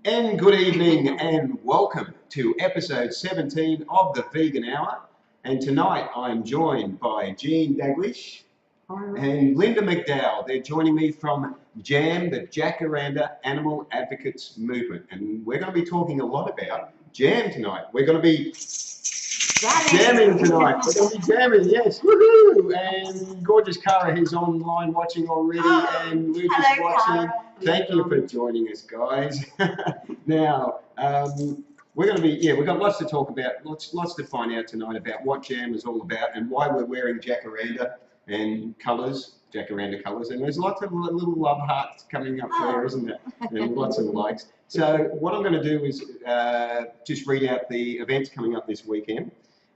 And good evening and welcome to episode 17 of the Vegan Hour. And tonight I'm joined by Jean Daglish and Linda McDowell. They're joining me from JAAM, the Jacaranda Animal Advocates Movement. And we're going to be talking a lot about JAAM tonight. We're going to be jamming tonight. We're going to be jamming, yes. Woohoo! And gorgeous Cara is online watching already, and we're just watching. Cara. Thank you for joining us, guys. Now, we're going to be, we've got lots to talk about, lots to find out tonight about what JAAM is all about and why we're wearing Jacaranda and colours, Jacaranda colours. And there's lots of little love hearts coming up there, isn't there? And lots of likes. So what I'm going to do is just read out the events coming up this weekend.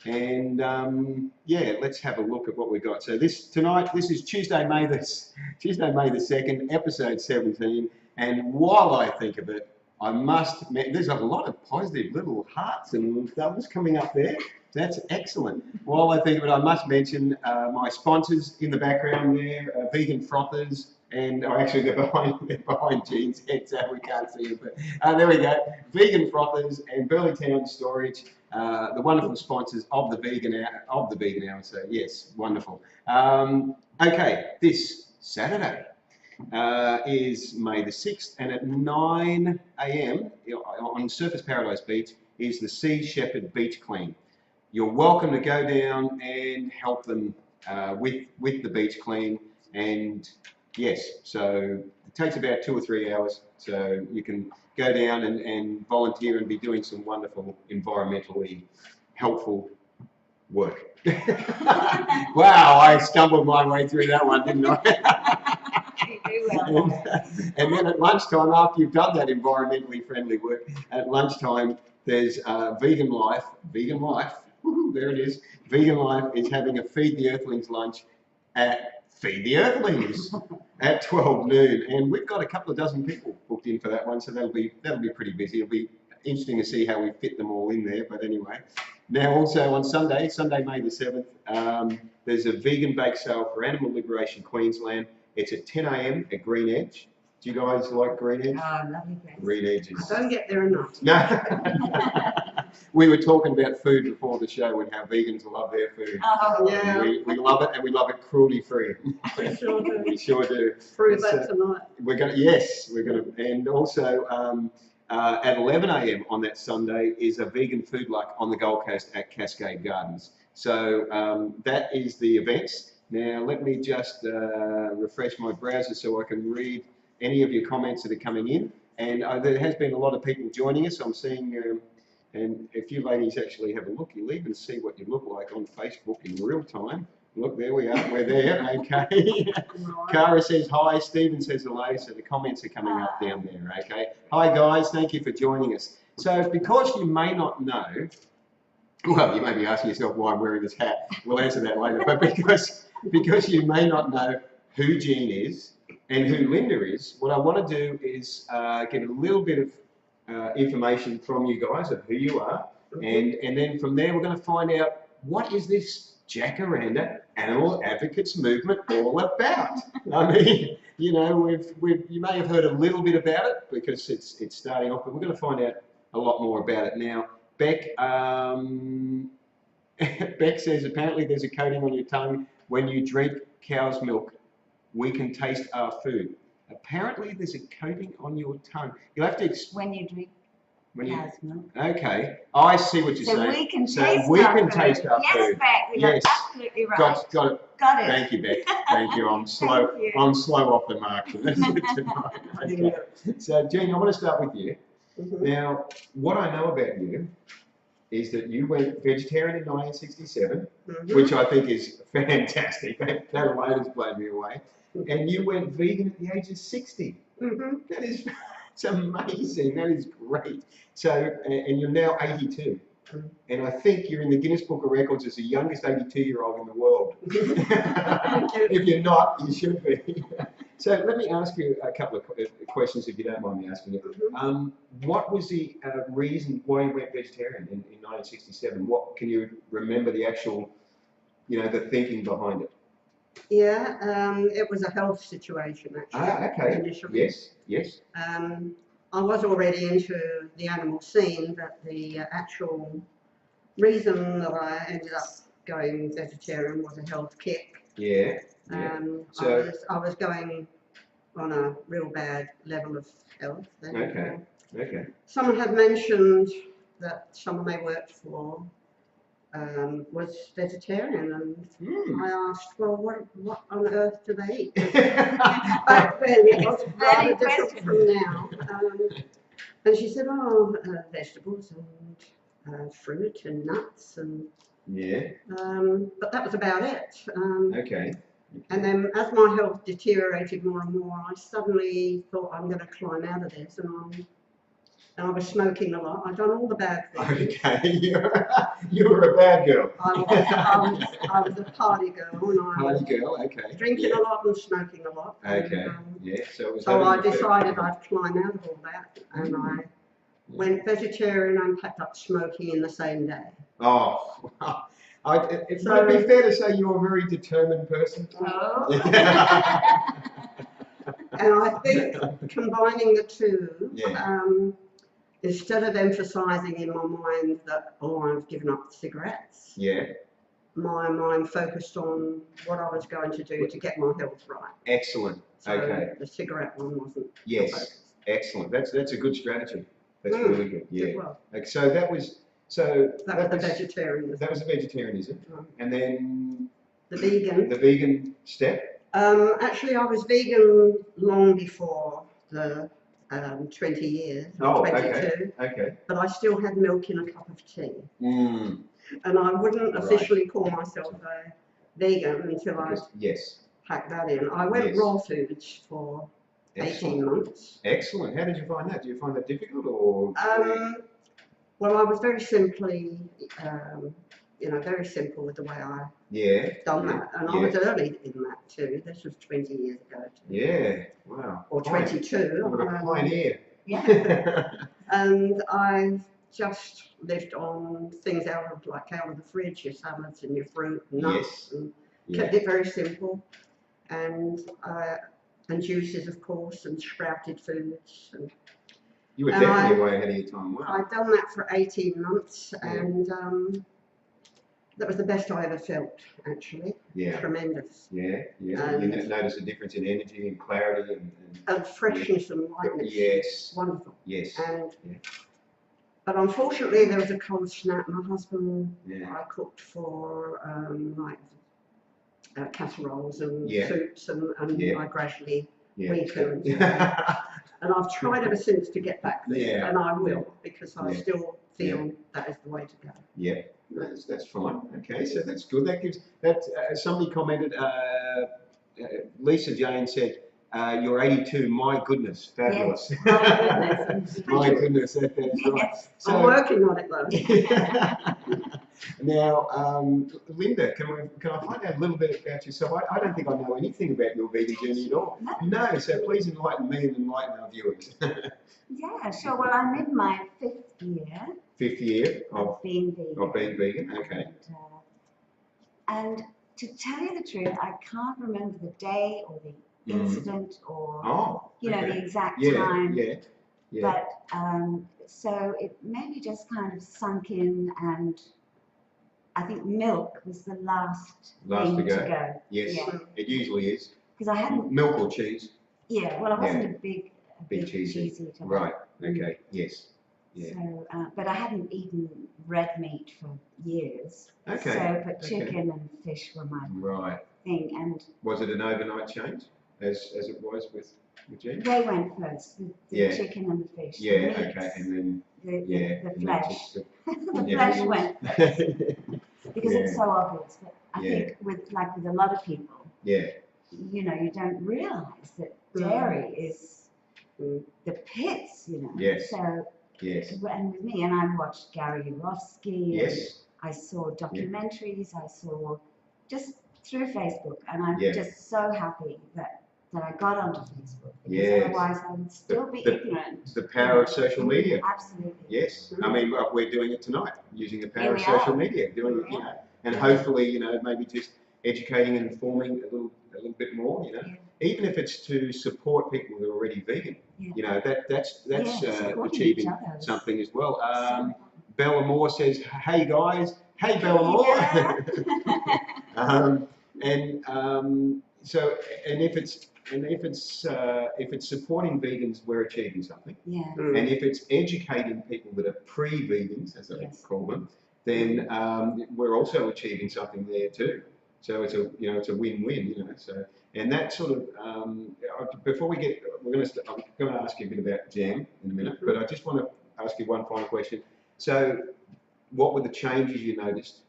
And let's have a look at what we've got. So this is Tuesday, May the 2nd, episode 17. And while I think of it, I must, there's a lot of positive little hearts and thumbs coming up there. That's excellent. While I think of it, I must mention my sponsors in the background there, Vegan Frothers. And actually, they're behind Jean's head, so we can't see it. But there we go. Vegan Frothers and Burleytown Storage, the wonderful sponsors of the Vegan Hour. So yes, wonderful. Okay, this Saturday is May the 6th, and at 9 a.m. on Surfers Paradise Beach is the Sea Shepherd Beach Clean. You're welcome to go down and help them with the beach clean. And yes, so it takes about 2 or 3 hours, so you can go down and volunteer and be doing some wonderful environmentally helpful work. Wow, I stumbled my way through that one, didn't I? And then at lunchtime, after you've done that environmentally friendly work, at lunchtime there's Vegan Life, woohoo, there it is. Vegan Life is having a Feed the Earthlings lunch at Feed the Earthlings at 12 noon, and we've got a couple of dozen people booked in for that one, so that'll be pretty busy. It'll be interesting to see how we fit them all in there. But anyway, now also on Sunday, May the 7th, there's a vegan bake sale for Animal Liberation Queensland. It's at 10 a.m. at Green Edge. Do you guys like Green Edge? Oh, lovely place. Green Edge is... I don't get there enough. No. We were talking about food before the show and how vegans love their food. Oh, yeah. We love it, and we love it cruelty free. We sure do. We sure do. Prove that tonight. We're gonna, and also at 11 a.m. on that Sunday is a vegan food luck on the Gold Coast at Cascade Gardens. So that is the events. Now let me just refresh my browser so I can read any of your comments that are coming in. And there has been a lot of people joining us. I'm seeing, and if you ladies actually have a look, you'll even see what you look like on Facebook in real time. Look, there we are, we're there, okay. Cara says hi, Stephen says hello, so the comments are coming up down there, okay. Hi guys, thank you for joining us. So because you may not know, well, you may be asking yourself why I'm wearing this hat. We'll answer that later, but because you may not know who Jean is and who Linda is, what I want to do is get a little bit of information from you guys of who you are, and then from there we're going to find out what is this Jacaranda Animal Advocates Movement all about. I mean, you know, you may have heard a little bit about it because it's starting off, but we're going to find out a lot more about it now. Beck says apparently there's a coating on your tongue when you drink cow's milk. We can taste our food. Apparently there's a coating on your tongue. You'll have to when you drink cow's milk. Okay, I see what you're saying. So we can taste our food. Yes, Beck, you're absolutely right. Got it. Thank you, Beck. Thank you. I'm slow. I'm slow off the mark. Okay. So, Jean, I want to start with you. Now, what I know about you is that you went vegetarian in 1967, which I think is fantastic. That alone has blown me away. And you went vegan at the age of 60. That is, it's amazing. That is great. So, and you're now 82. And I think you're in the Guinness Book of Records as the youngest 82-year-old in the world. If you're not, you should be. So let me ask you a couple of questions, if you don't mind me asking you. What was the reason why you went vegetarian in 1967? What can you remember the actual, the thinking behind it? Yeah, it was a health situation actually. Okay. Initially. Yes. I was already into the animal scene, but the actual reason that I ended up going vegetarian was a health kick. Yeah. Yeah. So I was going on a real bad level of health. Then, okay. Okay. someone had mentioned that someone they worked for was vegetarian, and I asked, well, what on earth do they eat? Back then it was rather different from now. And she said, oh, vegetables and fruit and nuts, and Yeah. but that was about it. Okay. And then as my health deteriorated more and more, I suddenly thought I'm going to climb out of this, and I was smoking a lot. I'd done all the bad things. Okay. You were a bad girl. I was a party girl, and I was Party girl. Okay. drinking a lot and smoking a lot. Okay. And, Yeah. So it was. so I having an effect. decided I'd climb out of all that, and I went vegetarian and packed up smoking in the same day. Oh. Would it So- be fair to say you're a very determined person? Oh. And I think combining the two, Yeah. instead of emphasising in my mind that, oh, I've given up cigarettes, Yeah. my mind focused on what I was going to do to get my health right. Excellent. So Okay. the cigarette one wasn't. the Yes. focus. Excellent. That's a good strategy. That's Mm. really good. Yeah. Well, Okay, so that was so that was the vegetarianism. that was the vegetarianism, and then The vegan. the vegan step. Actually, I was vegan long before the 20 years, Oh, 22, Okay. but I still had milk in a cup of tea. Mm. And I wouldn't Right. officially call myself a vegan until I Yes. packed that in. I went Yes. raw foods for 18 months. Excellent. How did you find that? Do you find that difficult or? Well, I was very simply, very simple with the way I Yeah. done yeah, that. And I yeah. was early in that too. This was 20 years ago. Yeah. Wow. Or 22. You're a pioneer. Yeah. And I just lived on things out of the fridge, your salads and your fruit and nuts, Yes. and Yeah. kept it very simple. And juices, of course, and sprouted foods. And You were and definitely way ahead of your time. Wow. I'd done that for 18 months, Yeah. and that was the best I ever felt, actually. Yeah. Tremendous. Yeah. Yeah. And- You notice a difference in energy and clarity and Freshness and lightness. yes. Wonderful. Yes. And Yeah. but unfortunately, there was a cold snap. My husband, Yeah. I cooked for casseroles and Yeah. soups, and Yeah. I gradually Yeah. weakened. Yeah. And I've tried ever since to get back there, Yeah. and I will, because I Yeah. still feel that is the way to go. Yeah, that's fine. Okay, so that's good. That gives that. Somebody commented. Lisa Jane said, "You're 82. My goodness, fabulous." Yes. My goodness. My goodness, that's right. Yes. I'm working on it though. Now, Linda, can I find out a little bit about yourself? I don't think I know anything about your vegan journey at all. No, so please enlighten me and enlighten our viewers. Yeah, sure. Well, I'm in my 5th year 5th year of being vegan. of being vegan. Okay. And to tell you the truth, I can't remember the day or the incident or Oh. Okay. the exact Yeah. time. Yeah. Yeah. But so it maybe just kind of sunk in, and I think milk was the last Last thing to to go. go. Yes, Yeah. it usually is. Because I hadn't. Milk or cheese. Yeah. Well, I wasn't a big cheese cheese eater. Right. Okay. Yes. Yeah. So, but I hadn't eaten red meat for years. Okay. So, but Okay. chicken and fish were my Right. thing, and Was it an overnight change, as it was with Jean? they went first. The Yeah. chicken and the fish. Yeah. the meats, Okay. And then the yeah. the flesh. The The Yeah. flesh went because it's so obvious. But I Yeah. think with a lot of people, yeah. you don't realise that dairy is the pits. Yes. So Yes. and with me, and I watched Gary Yourofsky. Yes. I saw documentaries. I saw just through Facebook, and I'm Yeah. just so happy that I got onto Facebook, because Yes. otherwise I would still be ignorant. The power of social media. Absolutely. Yes. I mean, we're doing it tonight, using the power Here of we social are. media, doing it, and Yeah. hopefully, maybe just educating and informing a little bit more, Yeah. even if it's to support people that are already vegan, Yeah. you know, that's Supporting achieving each other is something as well. so Bella Moore says, "Hey guys, hey Bella Moore." Yeah. So, and if it's supporting vegans, we're achieving something. Yeah. And if it's educating people that are pre-vegans, as I Yes. call them, then we're also achieving something there too. So it's a win-win, you know. So, and that sort of before we get, I'm going to ask you a bit about JAAM in a minute, but I just want to ask you one final question. So, what were the changes you noticed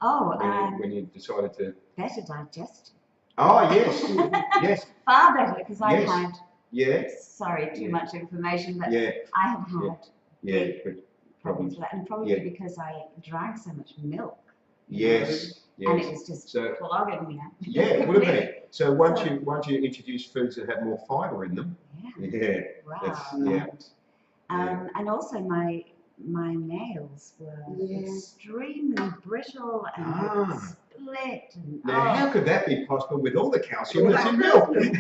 when you decided to? Better digest. Oh yes, yes. Far better, because I Yes. had, Yeah, sorry, too much information, but yeah, I have had yeah. big Problems. problems with that, and probably Yeah. because I drank so much milk. Yes, And it yes. was just So clogging me up. yeah, it would have been. So once So- you introduce foods that have more fibre in them, Yeah. yeah, Wow. that's yeah. And also my nails were extremely brittle and split. And, Now, how could that be possible with all the calcium that's in Exactly, milk?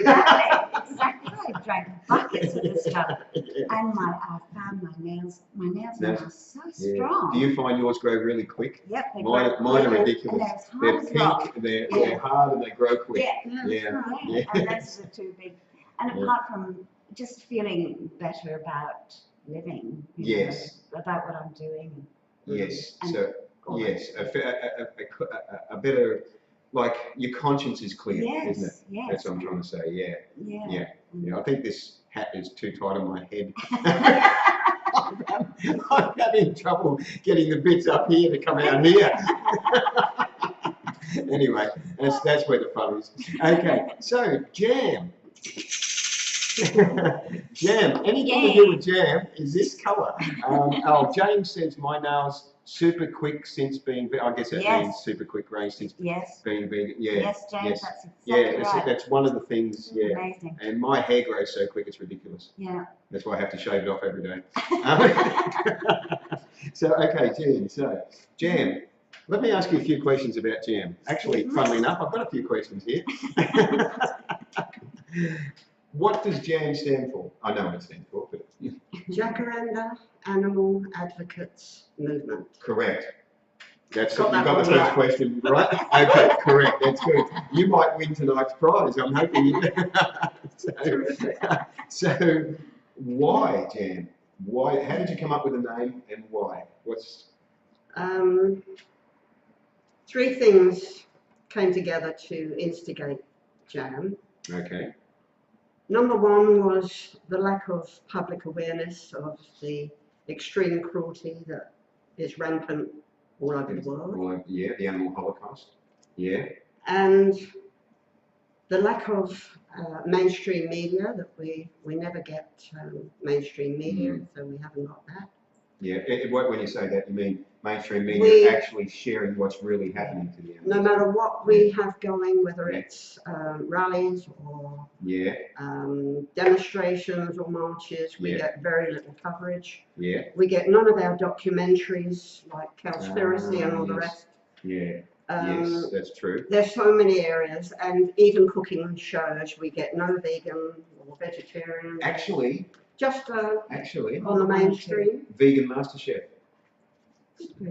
exactly. I drank buckets of this stuff, and I found my nails are now so strong. Do you find yours grow really quick? Yep, they Mine grow are quick, ridiculous. and they're as hard They're as rock. pink, they're hard, and they grow quick. Yeah, Yeah. yeah. And those are too big. And apart from just feeling better about living, you Yes. know, about what I'm doing. Yes. And So all yes, a better, like your conscience is clear, yes, isn't it? yes. That's what I'm trying to say. Yeah. Yeah. Yeah. Yeah. I think this hat is too tight on my head. I'm having trouble getting the bits up here to come out here. Anyway, that's where the fun is. Okay, so JAAM. JAAM. Anything to do with JAAM is this colour. James says my nails super quick since being. I guess that means super quick range since being vegan. Yeah. Yes, James, Yes. that's exactly right. That's one of the things. Yeah. Amazing. And my hair grows so quick, it's ridiculous. Yeah. That's why I have to shave it off every day. So, okay, Jean. So, JAAM. Let me ask you a few questions about JAAM. Actually, funnily enough, I've got a few questions here. What does JAAM stand for? I know what it stands for, but Jacaranda Animal Advocates Movement. correct. That's it. Got You that got the one first right. question right. Okay, correct. That's good. You might win tonight's prize. I'm hoping you. So, why JAAM? Why? How did you come up with the name, and why? Three things came together to instigate JAAM. Okay. Number one was the lack of public awareness of the extreme cruelty that is rampant all over the world. Well, yeah, the animal holocaust. Yeah. And the lack of mainstream media, that we never get mainstream media, so we haven't got that. Yeah, when you say that, you mean mainstream media actually sharing what's really happening to the animals. No matter what we have going, whether it's rallies or demonstrations or marches, we get very little coverage. Yeah. We get none of our documentaries like Cowspiracy and all the rest. Yeah. Yes, that's true. There's so many areas, and even cooking shows, we get no vegan or vegetarian. Actually, just on the mainstream. Vegan MasterChef.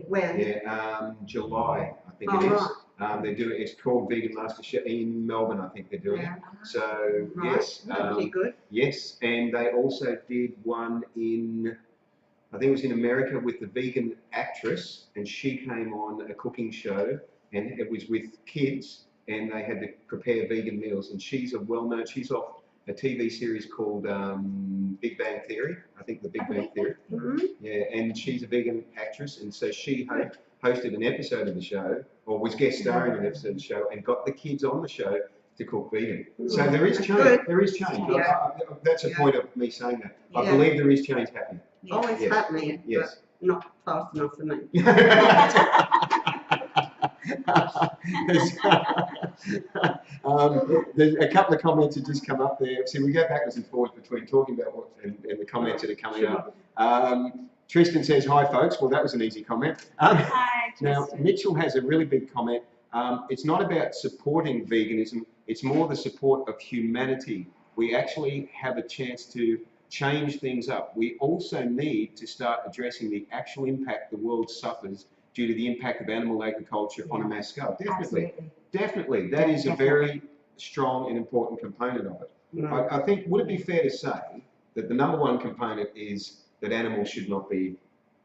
When? Yeah, July, I think it is. Right. They're doing. It's called Vegan MasterChef in Melbourne, I think they're doing it. So yes, pretty good. Yes, and they also did one in, I think it was in America, with the vegan actress, and she came on a cooking show, and it was with kids, and they had to prepare vegan meals, and she's she's off a TV series called Big Bang Theory, I think the Big Bang Theory. Yeah, and she's a vegan actress, and so she hosted an episode of the show, or was guest starring in an episode of the show, and got the kids on the show to cook vegan. So there is change. There is change. Yeah. That's the point of me saying that. I believe there is change happening. Oh, it's happening, yes. but not fast enough for me. There's a couple of comments that just come up there. See, we go backwards and forwards between talking about what and the comments that are coming up. Tristan says, hi folks. Well, that was an easy comment. Hi, now, Mitchell has a really big comment. It's not about supporting veganism, It's more the support of humanity. We actually have a chance to change things up. We also need to start addressing the actual impact the world suffers due to the impact of animal agriculture on a mass scale. Definitely, Absolutely. definitely. That is a very strong and important component of it. Mm. I think, would it be fair to say that the #1 component is that animals should not be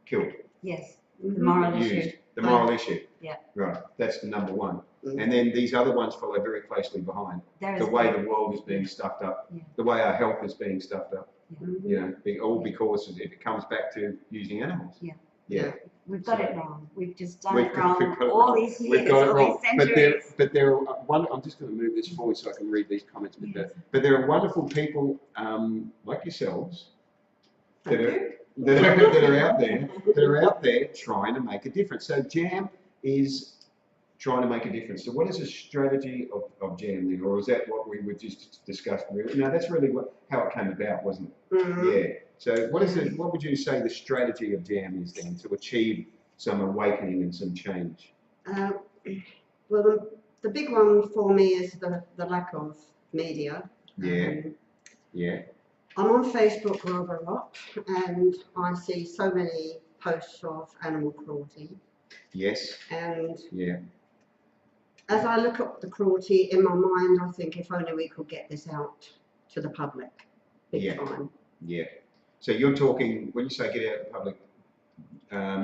killed? Yes, Mhm. the moral Used. issue. The moral issue. Yeah. Right, that's the #1. Mm. And then these other ones follow very closely behind. There The is way the world is being stuffed up, Yeah. the way our health is being stuffed up, Mhm. you know, all because if it comes back to using animals. Yeah. Yeah. We've got So- it wrong. We've just done We've it got- wrong we've got it all wrong. these years, We've got it all wrong. these centuries. But there are I'm just going to move this forward so I can read these comments a bit better. But there are wonderful people like yourselves that Thank are, you. that are out there trying to make a difference. So JAAM is trying to make a difference. So what is the strategy of JAAM then, or is that what we were just discussing? No, that's really how it came about, wasn't it? Mhm. Yeah. So what would you say the strategy of JAAM is then to achieve some awakening and some change? Well, the big one for me is the lack of media. Yeah. Yeah. I'm on Facebook rather a lot, and I see so many posts of animal cruelty. Yes. And Yeah. as I look at the cruelty in my mind, I think if only we could get this out to the public, big Yeah. time. Yeah. So you're talking, when you say get out in public,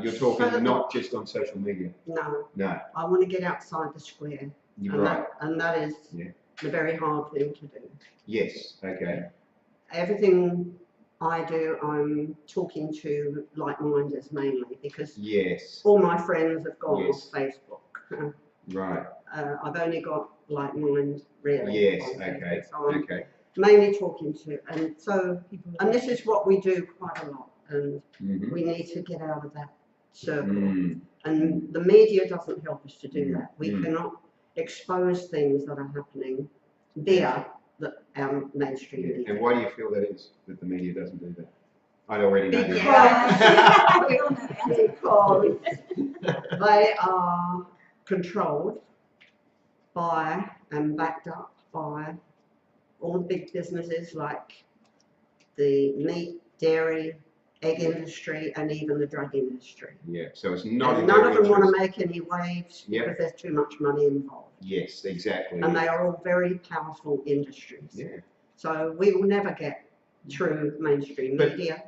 you're talking So- not just on social media. No, No. I want to get outside the square, You're and right. that is Yeah. the very hard thing to do. Yes. Okay. Everything I do, I'm talking to like-mindeds mainly, because Yes. all my friends have gone Yes. off Facebook. Right. I've only got like-mind really. Yes. on Facebook, Okay. so I'm Okay. mainly talking to, and this is what we do quite a lot, and Mm-hmm. we need to get out of that circle. Mm. And the media doesn't help us to do Mm. that. We Mm. cannot expose things that are happening via our mainstream Yeah. media. And why do you feel that is, that the media doesn't do that? I already know the answer. Yeah. We all know the answer. Because they are controlled by and backed up by all the big businesses like the meat, dairy, egg industry, and even the drug industry. Yeah. So it's not in And none their of them want interest. to make any waves Yep. because there's too much money involved. Yes. Exactly. And they are all very powerful industries. Yeah. So we will never get true mainstream But- media.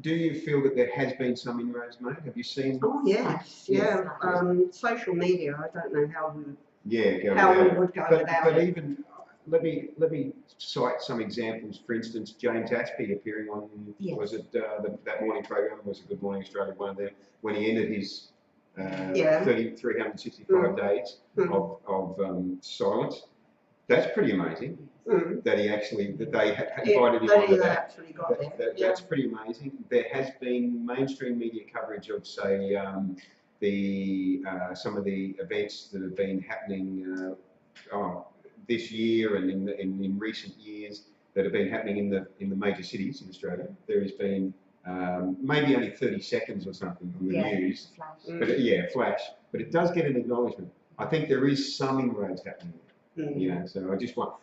Do you feel that there has been some inroads made? Have you seen? Oh yes, Yes. yeah. Social media. I don't know how we Yeah. how we without it. would go But without it. even let me cite some examples. For instance, James Aspey appearing on Yes. was it that morning program, was it Good Morning Australia, one of them, when he ended his Yeah. 365 days Mm. of silence. That's pretty amazing Mm. that he actually that they invited him That onto is that. actually got there. Yeah. That's pretty amazing. There has been mainstream media coverage of, say, some of the events that have been happening this year and in recent years that have been happening in the major cities in Australia. There has been maybe only 30 seconds or something on the news, Flash. Mm. but flash. But it does get an acknowledgement. I think there is some inroads happening. Mm. You know, so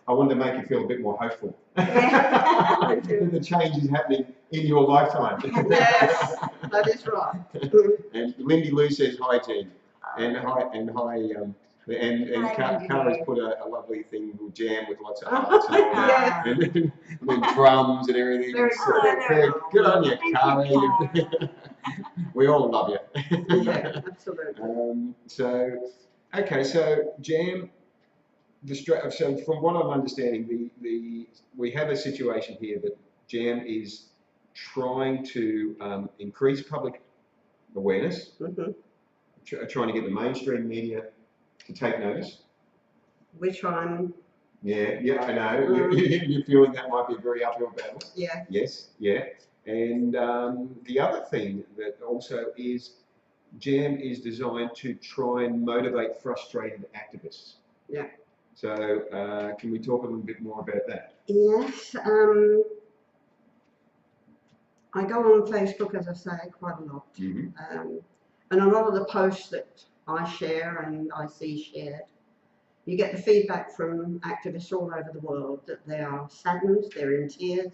I wanted to make you feel a bit more hopeful. Yeah. that the change is happening in your lifetime. Yes, that is right. Mm. And Lindy Lou says hi, Jean, and hi, and Hi, Kara's Lindy. put a lovely thing with jam with lots of hearts and all that, Yeah. and drums and everything. Very It's, good. very good on you, Thank you, Kara. We all love you. Yeah, absolutely. So jam. So from what I'm understanding, we have a situation here that JAAM is trying to increase public awareness, Mhm. trying to get the mainstream media to take notice. Which I'm, Yeah, I know. You're feeling that might be a very uphill battle. yeah. Yes, yeah. And the other thing that also is JAAM is designed to try and motivate frustrated activists. Yeah. So can we talk a little bit more about that? Yes, I go on Facebook, as I say, quite a lot. Mm-hmm. And a lot of the posts that I share and I see shared You get the feedback from activists all over the world that they are saddened, they're in tears,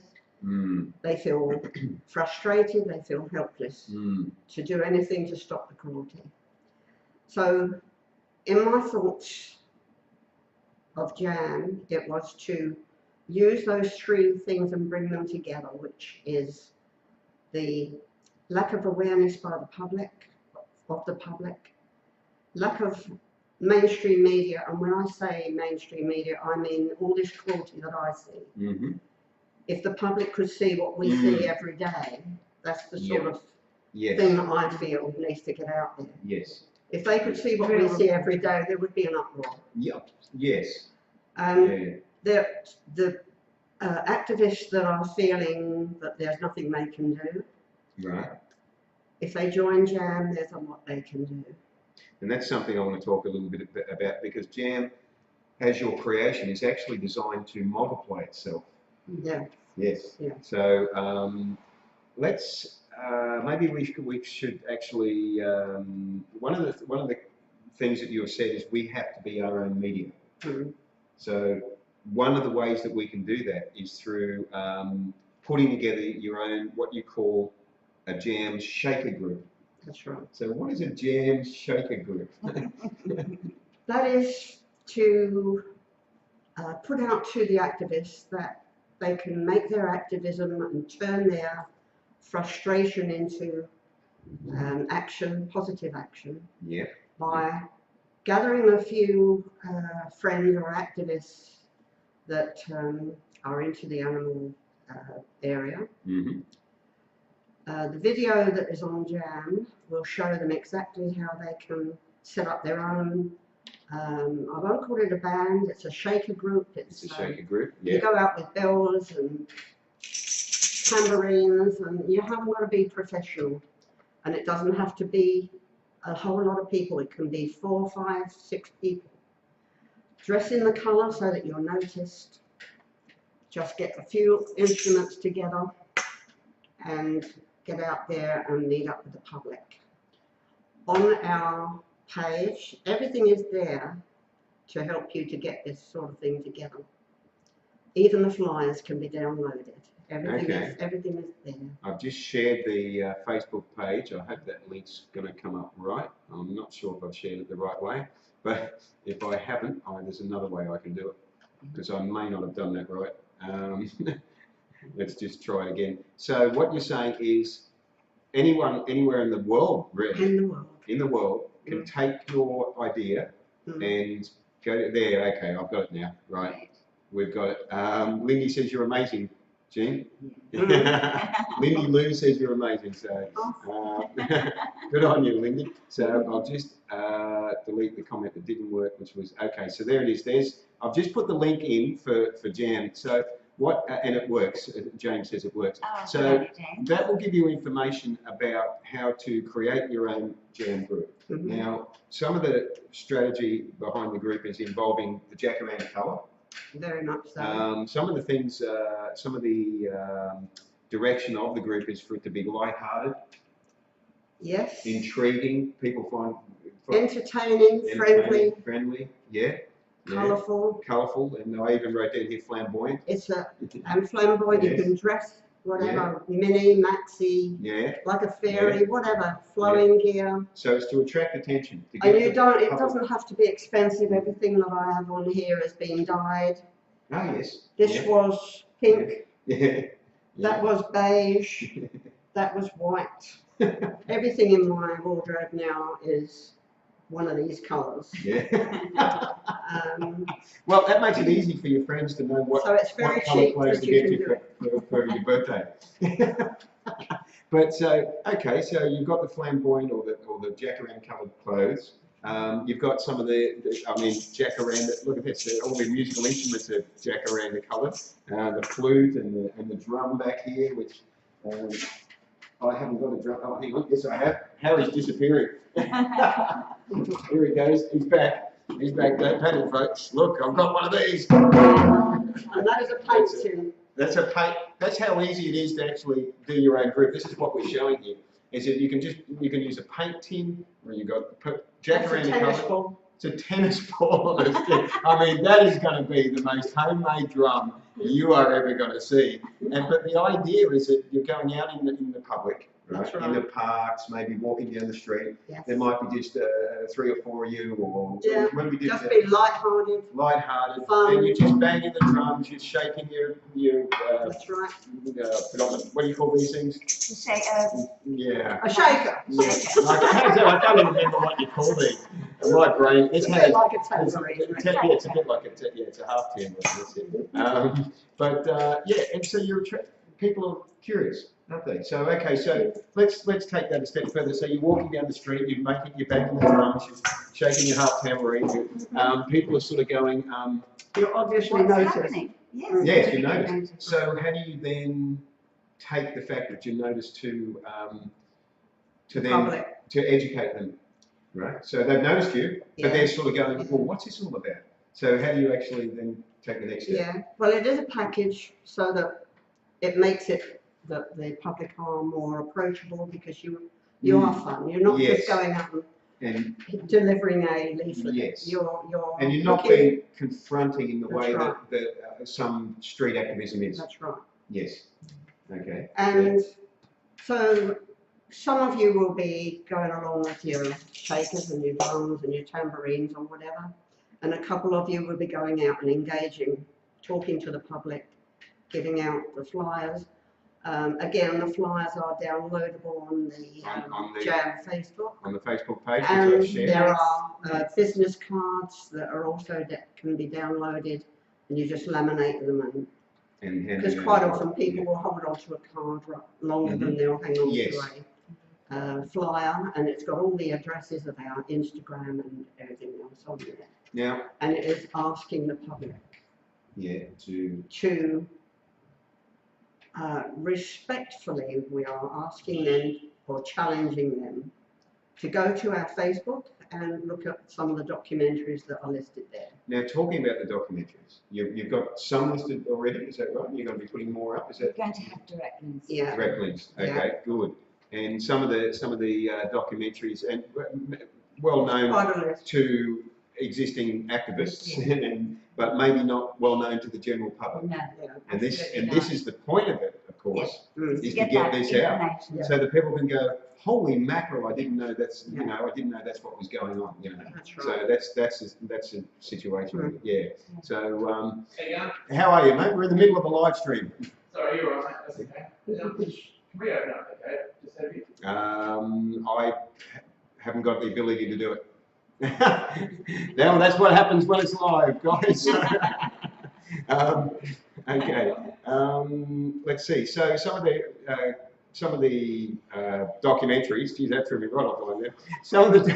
they feel frustrated, they feel helpless to do anything to stop the cruelty. So in my thoughts of JAAM, it was to use those three things and bring them together, which is the lack of awareness by the public, lack of mainstream media, and when I say mainstream media, I mean all this cruelty that I see. If the public could see what we see every day, that's the sort of thing that I feel needs to get out there. Yes. If they could see what we see every day, there would be an uproar. Yep. Yes. The activists that are feeling that there's nothing they can do, right. If they join JAAM, there's a lot they can do. And that's something I want to talk a little bit about, because JAAM, as your creation, is actually designed to multiply itself. Yeah. Yes. Yeah. So let's maybe we should actually one of the things that you have said is we have to be our own media. So one of the ways that we can do that is through putting together your own, what you call a JAAM shaker group. That's right. So what is a JAAM shaker group? That is to put out to the activists that they can make their activism and turn their frustration into action, positive action, by gathering a few friends or activists that are into the animal area. The video that is on JAAM will show them exactly how they can set up their own, I won't call it a band, it's a shaker group. It's a shaker group, You go out with bells and tambourines, and you haven't got to be professional. And it doesn't have to be a whole lot of people. It can be 4, 5, 6 people. Dress in the colour so that you're noticed. Just get a few instruments together and get out there and meet up with the public. On our page, everything is there to help you to get this sort of thing together. Even the flyers can be downloaded. Everything is there. I've just shared the Facebook page. I hope that link's going to come up right. I'm not sure if I've shared it the right way, but if I haven't, there's another way I can do it, because I may not have done that right. Let's just try it again. So what you're saying is anyone, anywhere in the world, really, in the world, can take your idea and go to there. Okay, I've got it now. Right, we've got it. Lindy says you're amazing, Jean. Lindy Lou says you're amazing. So good on you, Lindy. So I'll just delete the comment that didn't work, which was okay. So there it is. I've just put the link in for JAAM. So what, and it works. James says it works. So that will give you information about how to create your own JAAM group. Now, some of the strategy behind the group is involving the Jacaranda colour. Very much so. Some of the things, some of the direction of the group is for it to be light-hearted. Yes. Intriguing. People find entertaining, friendly. Yeah. Colourful. Colourful, and I even wrote down here flamboyant. It's and flamboyant. You can dress whatever, mini, maxi, like a fairy, whatever, flowing gear. So it's to attract attention. To and you don't. It doesn't have to be expensive. Everything that I have on here has been dyed. Oh yes. This was pink. That was beige. That was white. Everything in my wardrobe now is one of these colours. Well, that makes it easy for your friends to know what, so it's very what colour clothes to get you for your birthday. But so, okay, so you've got the flamboyant or the jacaranda coloured clothes. You've got some of the jacaranda. Look at this, all the musical instruments are jacaranda coloured. The flute and the drum back here, which I haven't got a drum. Oh, hang on, yes I have. Harry's disappearing. Here he goes. He's back. He's back. Don't panic, folks. Look, I've got one of these. And that is a paint tin. That's a paint. That's how easy it is to actually do your own group. This is what we're showing you. Is that you can use a paint tin, or you got jacaranda colour. It's a tennis ball on a stick. I mean, that is going to be the most homemade drum you are ever going to see. But the idea is that you're going out in the public, right? That's right. In the parks, maybe walking down the street. Yes. There might be just 3 or 4 of you, or Yeah, when we did just that, be light-hearted. light-hearted, Fun. and you're just banging the drums, you're shaking your That's right. what do you call these things? To say, Yeah. A shaker. Yeah. I can't even remember what you call these. My brain, It's it's a had. bit like a tambourine. Yeah, it's a bit like it's a half timbre. That's it. Yeah, and so people are curious, aren't they? So okay, so let's take that a step further. So you're walking down the street, you're banging the drums, you're shaking your half tambourine. People are sort of going. You're obviously what's noticed. happening? Yes, Yes, you definitely notice. So how do you then take the fact that you notice to then Public. to educate them, right? So they've noticed you, Yeah. but they're sort of going, well, what's this all about? So how do you actually then take the next step? Yeah, well, it is a package so that it makes it that the public are more approachable because you are fun. You're not Yes. just going out And and delivering a leaflet. yes, You're and you're not looking- being confronting in the That's way right. that some street activism is. That's right. Yes. Okay. And so some of you will be going along with your shakers and your drums and your tambourines or whatever, and a couple of you will be going out and engaging, talking to the public, giving out the flyers. Again, the flyers are downloadable on the On the- JAAM Facebook. On the Facebook page, which And I've shared. there are business cards that are also can be downloaded, and you just laminate them, And because quite often people will hold on to a card longer than they'll hang on Yes. to a flyer, and it's got all the addresses of our Instagram and everything else on there. Now, And it is asking the public yeah, to to respectfully, we are asking them or challenging them to go to our Facebook and look at some of the documentaries that are listed there. now talking about the documentaries, you've got some listed already. Is that right? You're going to be putting more up. Is We're that going to have direct links. Yeah. direct links? Okay, good. And some of the documentaries and well known Quite a list. to existing activists, but maybe not well known to the general public. No. Yeah. And this absolutely not. is the point of it, of course, Mm. is to Get get that this out, information. Yeah. so that people can go, holy mackerel! I didn't know that's Yeah. I didn't know that's what was going on. That's right. So that's a situation. Mm. Yeah. So Hey, how are you, mate? We're in the middle of a live stream. sorry, you're right, that's okay. Can we open up, okay? Just have you. I haven't got the ability to do it. Now that's what happens when it's live, guys. Okay. Let's see. So some of the documentaries. Geez, that threw me right off the line there. Some of the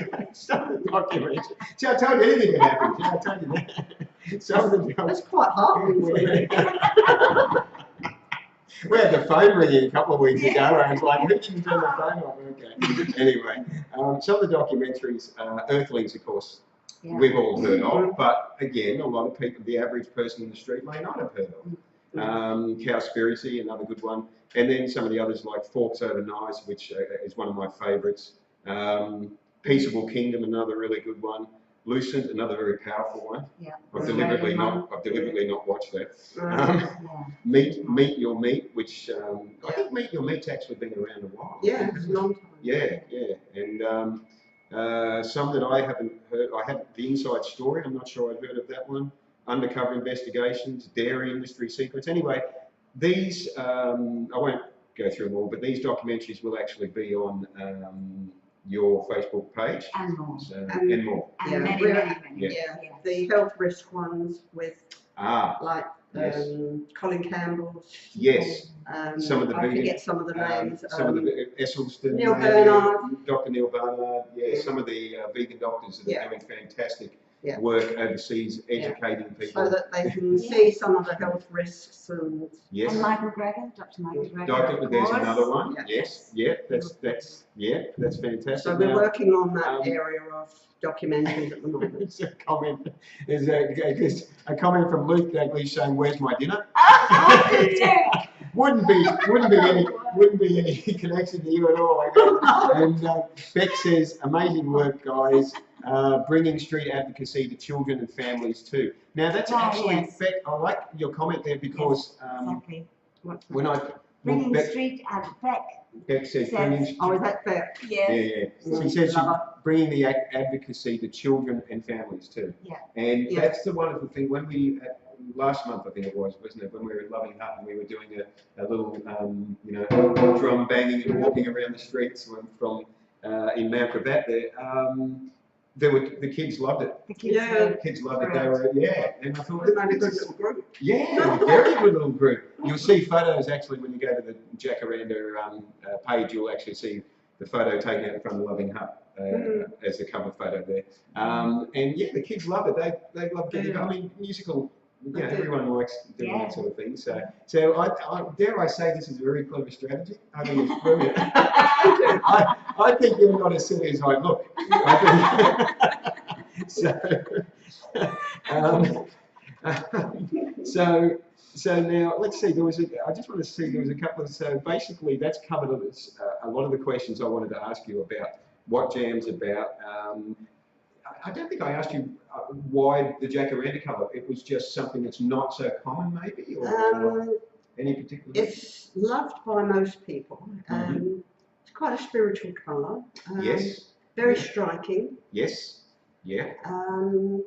documentaries. See, I told you anything can happen. I told you that. Some of the That's quite hard. We had the phone ringing a couple of weeks ago, and I was like, who didn't turn the phone off? Okay. Anyway, some of the documentaries, Earthlings, of course, Yeah. we've all heard of, but again, a lot of people, the average person in the street may not have heard of. Cowspiracy, another good one. And then some of the others like Forks Over Knives, which is one of my favourites. Peaceable Kingdom, another really good one. Lucent, another very powerful one. Yeah. I've deliberately not watched that. Yeah. Meet Your Meat, which I think Meet Your Meat's actually been around a while. Yeah, it's a long time. Yeah, and some that I haven't heard. I had The Inside Story. I'm not sure I've heard of that one. Undercover Investigations, Dairy Industry Secrets. Anyway, these I won't go through them all, but these documentaries will actually be on your Facebook page. And more. So, And- and more. And Yeah. many, We're- many, many. Yeah. Yeah, the health risk ones with like Yes. Colin Campbell's. Yes. Some of the I vegan- forget some of the names. some of the Esselstyn, Neil maybe, Bernard. Dr. Neil Bernard, yeah, some of the vegan doctors that are doing fantastic Yeah. work overseas, educating people. so that they can see some of the health risks and Yes. And Michael Gregor, Dr. Michael Gregor. Doctor, of there's course. another one. Yeah. Yes, that's fantastic. so we're Now, working on that um, area of documentaries at the moment. there's a comment. There's a comment from Luke Daglish saying, "Where's my dinner?" Oh, good too. Wouldn't be any connection to you at all. Okay? And Beck says, "Amazing work, guys. bringing street advocacy to children and families too. Now that's actually, yes. Beck, I like your comment there because Exactly. when I Bringing Beck street advocacy. says says- bringing, Oh, is that fair? yeah, Yes. yeah. She says she's Love bringing the advocacy to children and families too. Yeah. And Yeah. that's the wonderful thing. When we last month, I think it was, wasn't it? When we were in Loving Hut and we were doing a little, you know, drum banging and walking around the streets from in Mount Gravatt there were the kids loved it. The kids. Yeah. were The kids loved it. They thrilled. were, yeah. And I thought, We've made a good little group. yeah, very good little group. You'll see photos actually when you go to the Jacaranda page. You'll actually see the photo taken out in front of Loving Hut as the cover photo there. And yeah, the kids love it. They love getting. I mean, musical. You know, everyone likes doing that sort of thing. So I dare I say this is a very clever strategy. I think it's brilliant. I think you're not as silly as I look. So now let's see. I just want to see. There was a couple of. So basically, that's covered a lot of the questions I wanted to ask you about what JAAM's about. I don't think I asked you why the Jacaranda colour. It was just something that's not so common, maybe, or any particular. It's loved by most people. It's quite a spiritual colour. Yes. Very striking. Yes. Yeah.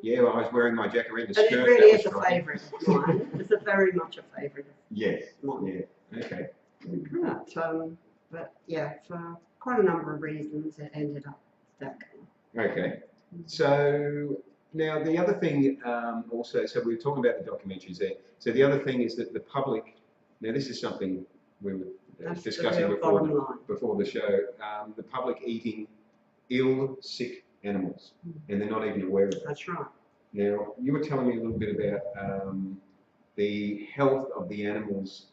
Yeah, Well, I was wearing my Jacaranda and skirt. it really that is a was striking. favourite of mine. It's very much a favourite Yes. of mine. Yeah. Okay. But yeah, for quite a number of reasons, it ended up that colour. Okay. So now the other thing also, so we were talking about the documentaries there. So the other thing is that the public, now this is something we were That's discussing the real bottom line. before the show, the public eating ill, sick animals, and they're not even aware of it. That's right. Now, you were telling me a little bit about the health of the animals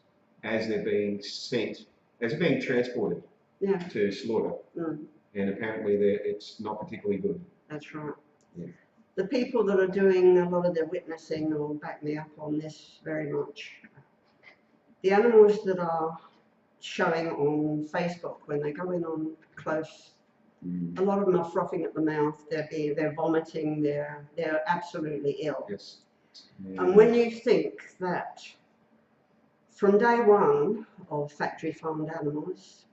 as they're being sent, as they're being transported Yeah. to slaughter, and apparently it's not particularly good. That's right. Yeah. The people that are doing a lot of the witnessing will back me up on this very much. The animals that are showing on Facebook when they go in on close, a lot of them are frothing at the mouth. They're vomiting. They're absolutely ill. Yes. Yeah. And when you think that from day one of factory farmed animals,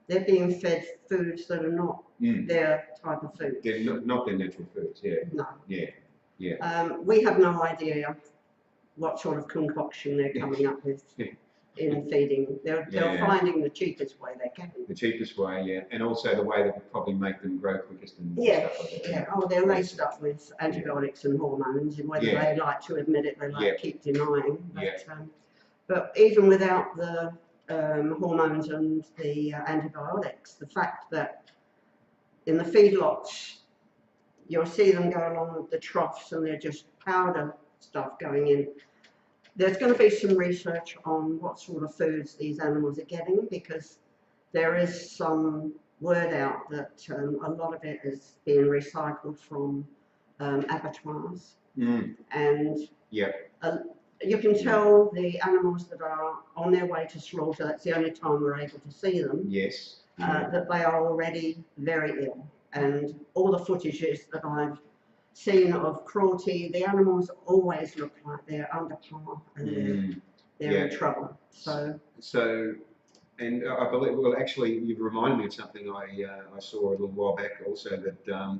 they're being fed foods that are not their type of food. They're not their natural foods, yeah. No. Yeah, yeah. We have no idea what sort of concoction they're coming up with in feeding. They're finding the cheapest way they can. The cheapest way, yeah. And also the way that would probably make them grow quickest and Yeah, stuff like that. yeah. Oh, they're laced up with antibiotics and hormones, and whether they like to admit it, they like to keep denying. But even without the hormones and the antibiotics, the fact that in the feedlots you'll see them go along with the troughs and they're just powder stuff going in. There's going to be some research on what sort of foods these animals are getting, because there is some word out that a lot of it is being recycled from abattoirs. And you can tell the animals that are on their way to slaughter, that's the only time we're able to see them, Yes. that they are already very ill. And all the footages that I've seen of cruelty, the animals always look like they're under par and they're in trouble. So, and I believe, well, actually, you've reminded me of something I saw a little while back also, that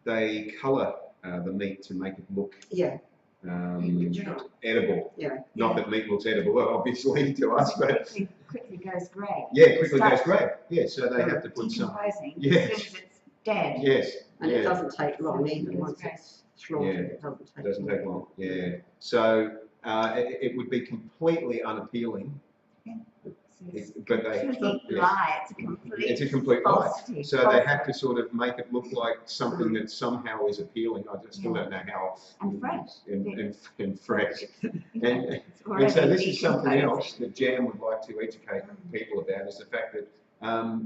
they colour the meat to make it look edible. Yeah. Not that meat looks edible, obviously, to us, but It quickly goes grey. yeah, quickly goes grey. Yeah, so they have to put some. Decomposing Yes. as soon as it's dead. Yes. And it doesn't take long either once it's slaughtered. It Doesn't take long. Yeah. So it would be completely unappealing. But they, lie. It's a complete lie. So they have to sort of make it look like something that somehow is appealing. I just still don't know how. And fresh. And fresh. And so this is something else that JAAM would like to educate people about, is the fact that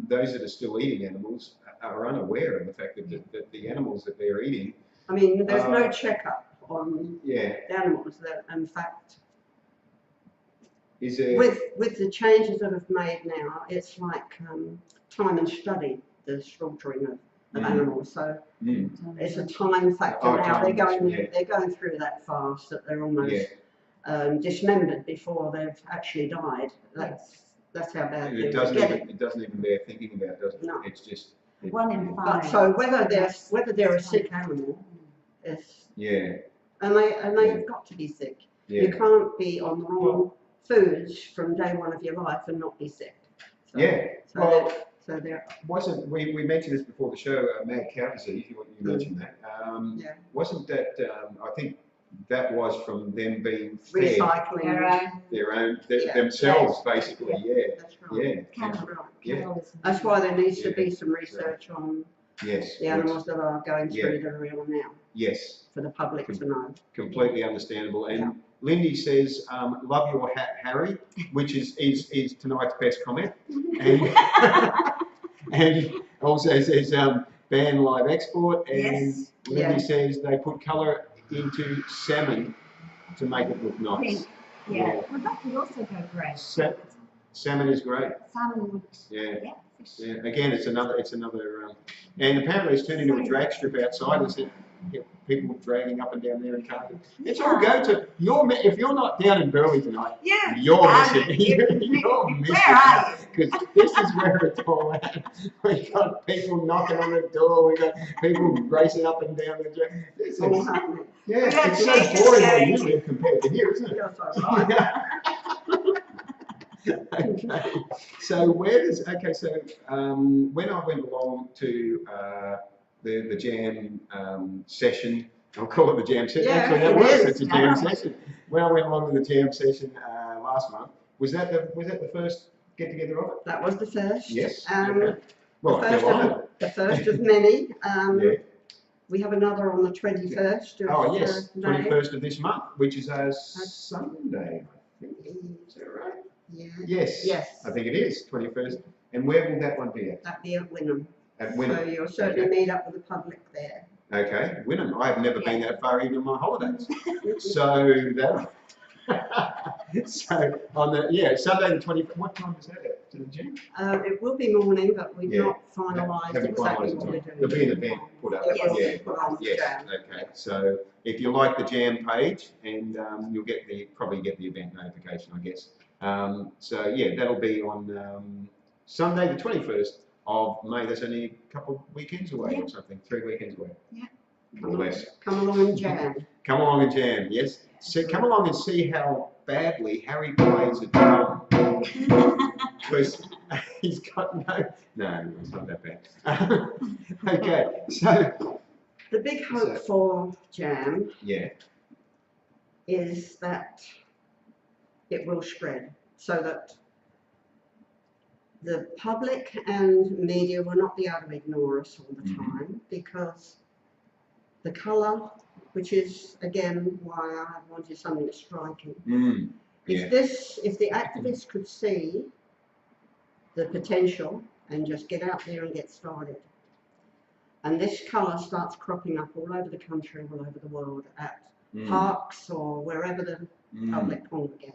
those that are still eating animals are unaware of the fact that the animals that they're eating. I mean, there's no checkup on the animals. That, in fact, is there, with the changes that have made now, it's like time and study, the slaughtering of animals. So Mm. it's a time factor Oh, now. time, They're going through that fast that they're almost dismembered before they've actually died. That's how bad And things are getting. it doesn't even bear thinking about, does it? No. It's just. One in But five. so whether they're a sick animal is, Yeah. and they've got to be sick. Yeah. You can't be on the wrong foods from day one of your life and not be sick. So, Yeah. So Well, they're wasn't we mentioned this before the show? Mad cow disease. You mentioned that. yeah. Wasn't that? I think that was from them being fed Recycling. Their own themselves, basically. Yeah. That's right. Yeah. That's right. Yeah. That's why there needs to Yeah. be some research on Yes. the animals that are going through that are ill now Yes. for the public to know. Completely understandable. And Lindy says, "Love your hat, Harry," which is tonight's best comment. And, and also says, "Ban live export." And Yes. Lindy says they put colour into salmon to make it look nice. Pink. Yeah. Well, that could also go great. Salmon is great. Salmon would. Yeah. Yeah. Fish. Yeah. Again, it's another. And apparently it's turned into a drag strip outside. Is it? People dragging up and down there and carting. It's all go to. If you're not down in Burley tonight, Yeah. you're missing. You're missing. Where are you? Because this is where it's all at. We've got people knocking on the door. We've got people racing up and down the drag. It's all happening. Yeah, We got it's so Jesus boring where going. you live compared to here, isn't it? Yes, that's right. Okay. So when I went along to the JAAM session, I'll call it the JAAM session. Yeah, Actually, that it was is. it's a JAAM session. When I went along to the JAAM session last month, was that the first get together of it? That was the first. Yes. Um, Okay. Well, the, first go on. of, the first of many. Yeah. We have another on the 21st of Oh yes, May. 21st of this month, which is a Sunday, I think. Is that right? Yeah. Yes. Yes. I think it is 21st. And where will that one be at? That'd be at Wynnum. At So Wynnum. you'll certainly meet up with the public there. Okay, Wynnum. I have never been that far even on my holidays. So that. So on the Sunday the 20th. What time is that at? To the gym? It will be morning, but we've Yeah. not finalised Haven't exactly finalised what it. we're doing. There'll be an event put up. It will Yeah. be put on Yes. JAAM. Okay. So if you like the JAAM page, and you'll probably get the event notification, I guess. So yeah, that'll be on Sunday the 21st of May. That's only a couple of weekends away or something. 3 weekends away. Yeah. Or less. Come along and jam. Come along and jam. Yes. So come along and see how badly Harry plays a drum. Because he's got no, it's not that bad. Okay, so The big hope for JAAM yeah, is that it will spread so that the public and media will not be able to ignore us all the time, because the colour, which is again why I wanted something striking, yeah, if the activists could see the potential and just get out there and get started, and this colour starts cropping up all over the country, all over the world, at parks or wherever the public congregate,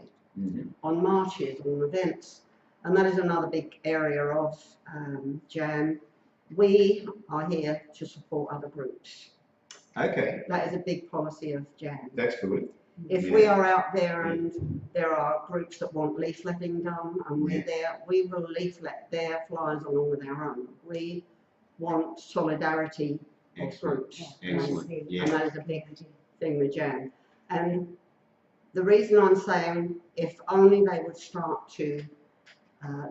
on marches, on events. And that is another big area of JAAM. We are here to support other groups. Okay, That is a big policy of JAAM. that's good. If we are out there and there are groups that want leafletting done and we're there, we will leaflet their flyers along with our own. We want solidarity of Excellent. groups. Excellent. And Yeah. that is a big thing with JAAM. And the reason I'm saying, if only they would start to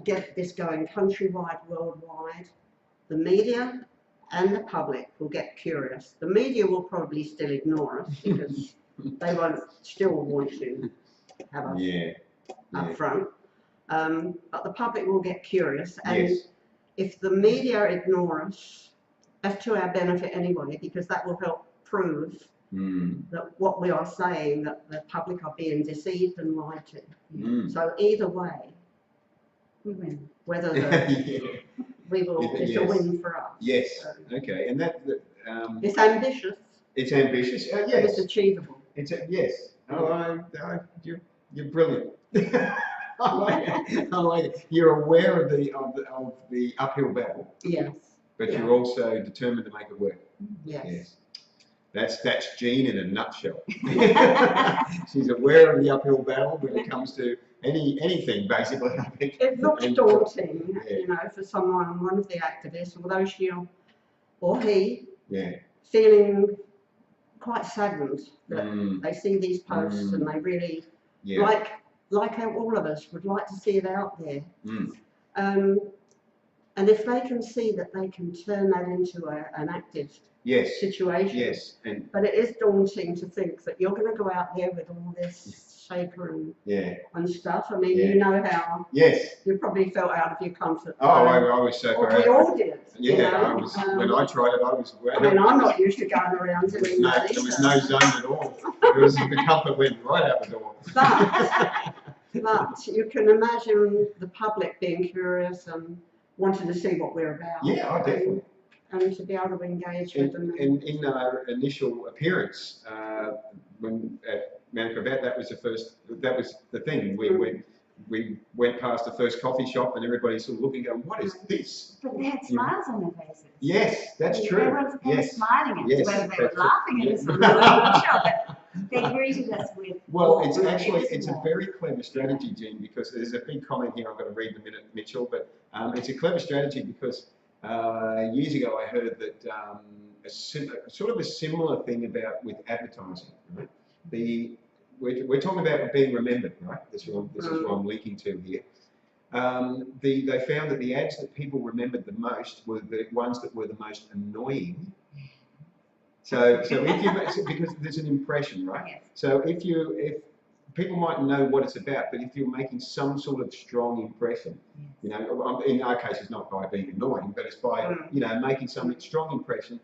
get this going countrywide, worldwide, the media and the public will get curious. The media will probably still ignore us because they won't still want to have us up front. But the public will get curious, and Yes. if the media ignore us, that's to our benefit anyway, because that will help prove that what we are saying, that the public are being deceived and lied to. So either way, We win. whether we will, it's a Yes. win for us. Yes. Okay, and It's ambitious, it's ambitious. but Yes. it's achievable. Yes. Oh, you're brilliant. I like it. You're aware of the uphill battle, Yes. but Yeah. you're also determined to make it work. Yes. That's Jean in a nutshell. She's aware of the uphill battle when it comes to anything, basically, I think. It looks And- daunting, Yeah. you know, for someone, one of the activists, although she or he Yeah. feeling quite saddened that Mm, they see these posts and they really, yeah. like all of us, would like to see it out there. Mm, And if they can see that they can turn that into an active yes. situation. Yes. And But it is daunting to think that you're going to go out there with all this shaper and stuff. I mean, Yeah. you know how yes. you probably felt out of your comfort Oh, zone. I was so Or far we out. all did. Yeah, you know? I was, when I tried it, I was. I mean, I'm not used to going around There was doing no, that there was either. no zone at all. There was the comfort went right out the door. But you can imagine the public being curious and wanting to see what we're about. Yeah, I definitely. And to be able to engage with them. And in our initial appearance, when at Mount Cravat, that was the thing. We went past the first coffee shop and everybody sort of looking, going, "What is this?" But they had smiles on their faces. Yes, that's They true. were Yes. smiling at us, Yes, whether they were that's true. laughing at us Yeah. or not, I'm not sure, but they greeted us with. Well, it's warmth. actually, It it's a was very clever strategy, Jean, because there's a big comment here I'm going to read in a minute, Mitchell, but it's a clever strategy because years ago I heard that sort of a similar thing about with advertising, right? We're talking about being remembered, right? This is what I'm linking to here. They found that the ads that people remembered the most were the ones that were the most annoying. So if you, because there's an impression, right? Yes. So if people might know what it's about, but if you're making some sort of strong impression, you know, in our case, it's not by being annoying, but it's by, you know, making some strong impression,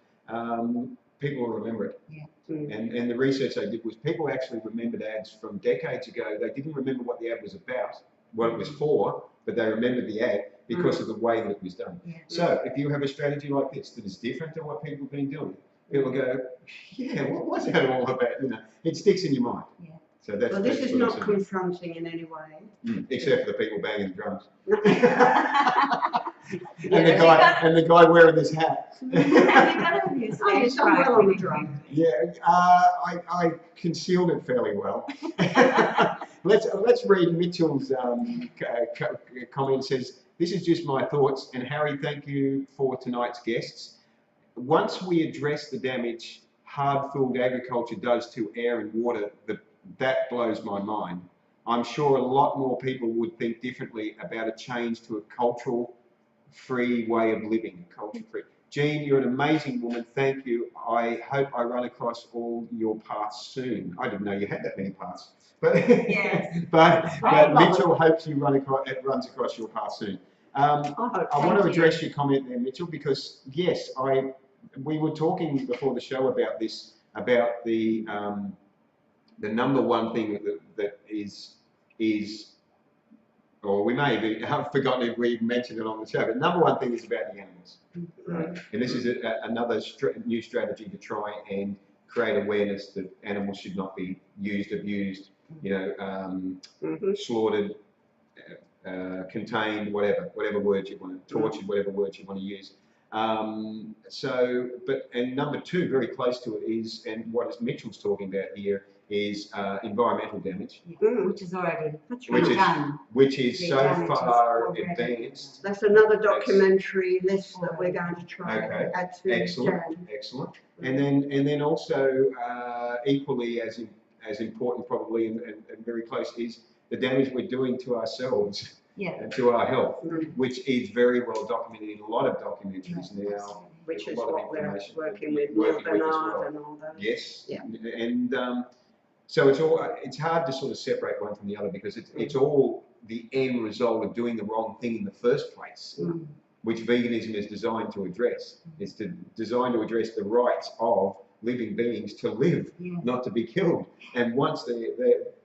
people will remember it. Yeah. And the research they did was people actually remembered ads from decades ago. They didn't remember what the ad was about, what it was for, but they remembered the ad because of the way that it was done. Yeah. So if you have a strategy like this that is different to what people have been doing, people go, yeah, what was that all about? You know, it sticks in your mind. Yeah. So that's, Well, this that's is what not I'm saying. confronting in any way. Except for the people banging the drums. Yeah, and the guy wearing this hat. Have you got a new Oh, stage you've done well on the fright? drum. Yeah, I concealed it fairly well. Let's read Mitchell's comment. Says, "This is just my thoughts, and Harry, thank you for tonight's guests. Once we address the damage hard-filled agriculture does to air and water, that blows my mind. I'm sure a lot more people would think differently about a change to a cultural-free way of living. Culture-free. Jean, you're an amazing woman. Thank you. I hope I run across all your paths soon." I didn't know you had that many paths. But, Yes. but Mitchell hopes you runs across your path soon. I want to address your comment there, Mitchell, because yes, we were talking before the show about this, about the number one thing that is, or we may have forgotten if we mentioned it on the show, but number one thing is about the animals. Right? And this is another new strategy to try and create awareness that animals should not be used, abused, you know, slaughtered, contained, whatever words you want to, tortured, whatever words you want to use. And number two, very close to it is, and what Mitchell's talking about here, is environmental damage, Which is already done. which is The so damage is far already advanced. That's another documentary list that we're going to try Okay. and add to Excellent, JAAM. excellent. And then also equally as important probably and very close is the damage we're doing to ourselves and to our health, which is very well documented in a lot of documentaries now. Which There's is a lot of what we're information working with, working Neil with as Bernard well. and all those. Yes. Yeah. And so it's hard to sort of separate one from the other because it's all the end result of doing the wrong thing in the first place, which veganism is designed to address. It's designed to address the rights of living beings to live, not to be killed. And once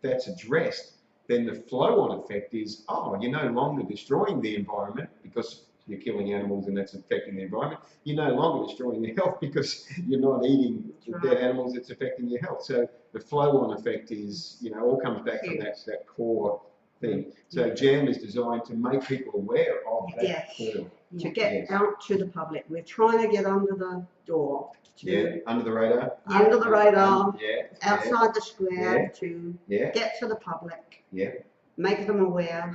that's addressed, then the flow-on effect is, you're no longer destroying the environment because you're killing animals and that's affecting the environment. You're no longer destroying your health because you're not eating the dead animals that's affecting your health. So the flow-on effect is, all comes back from that core thing. So JAAM is designed to make people aware of that core. to Yeah. get Yes. out to the public. We're trying to get under the door, Yeah, under the radar. under the radar, Yeah. outside the square, Yeah. to Yeah. get to the public, Yeah. make them aware,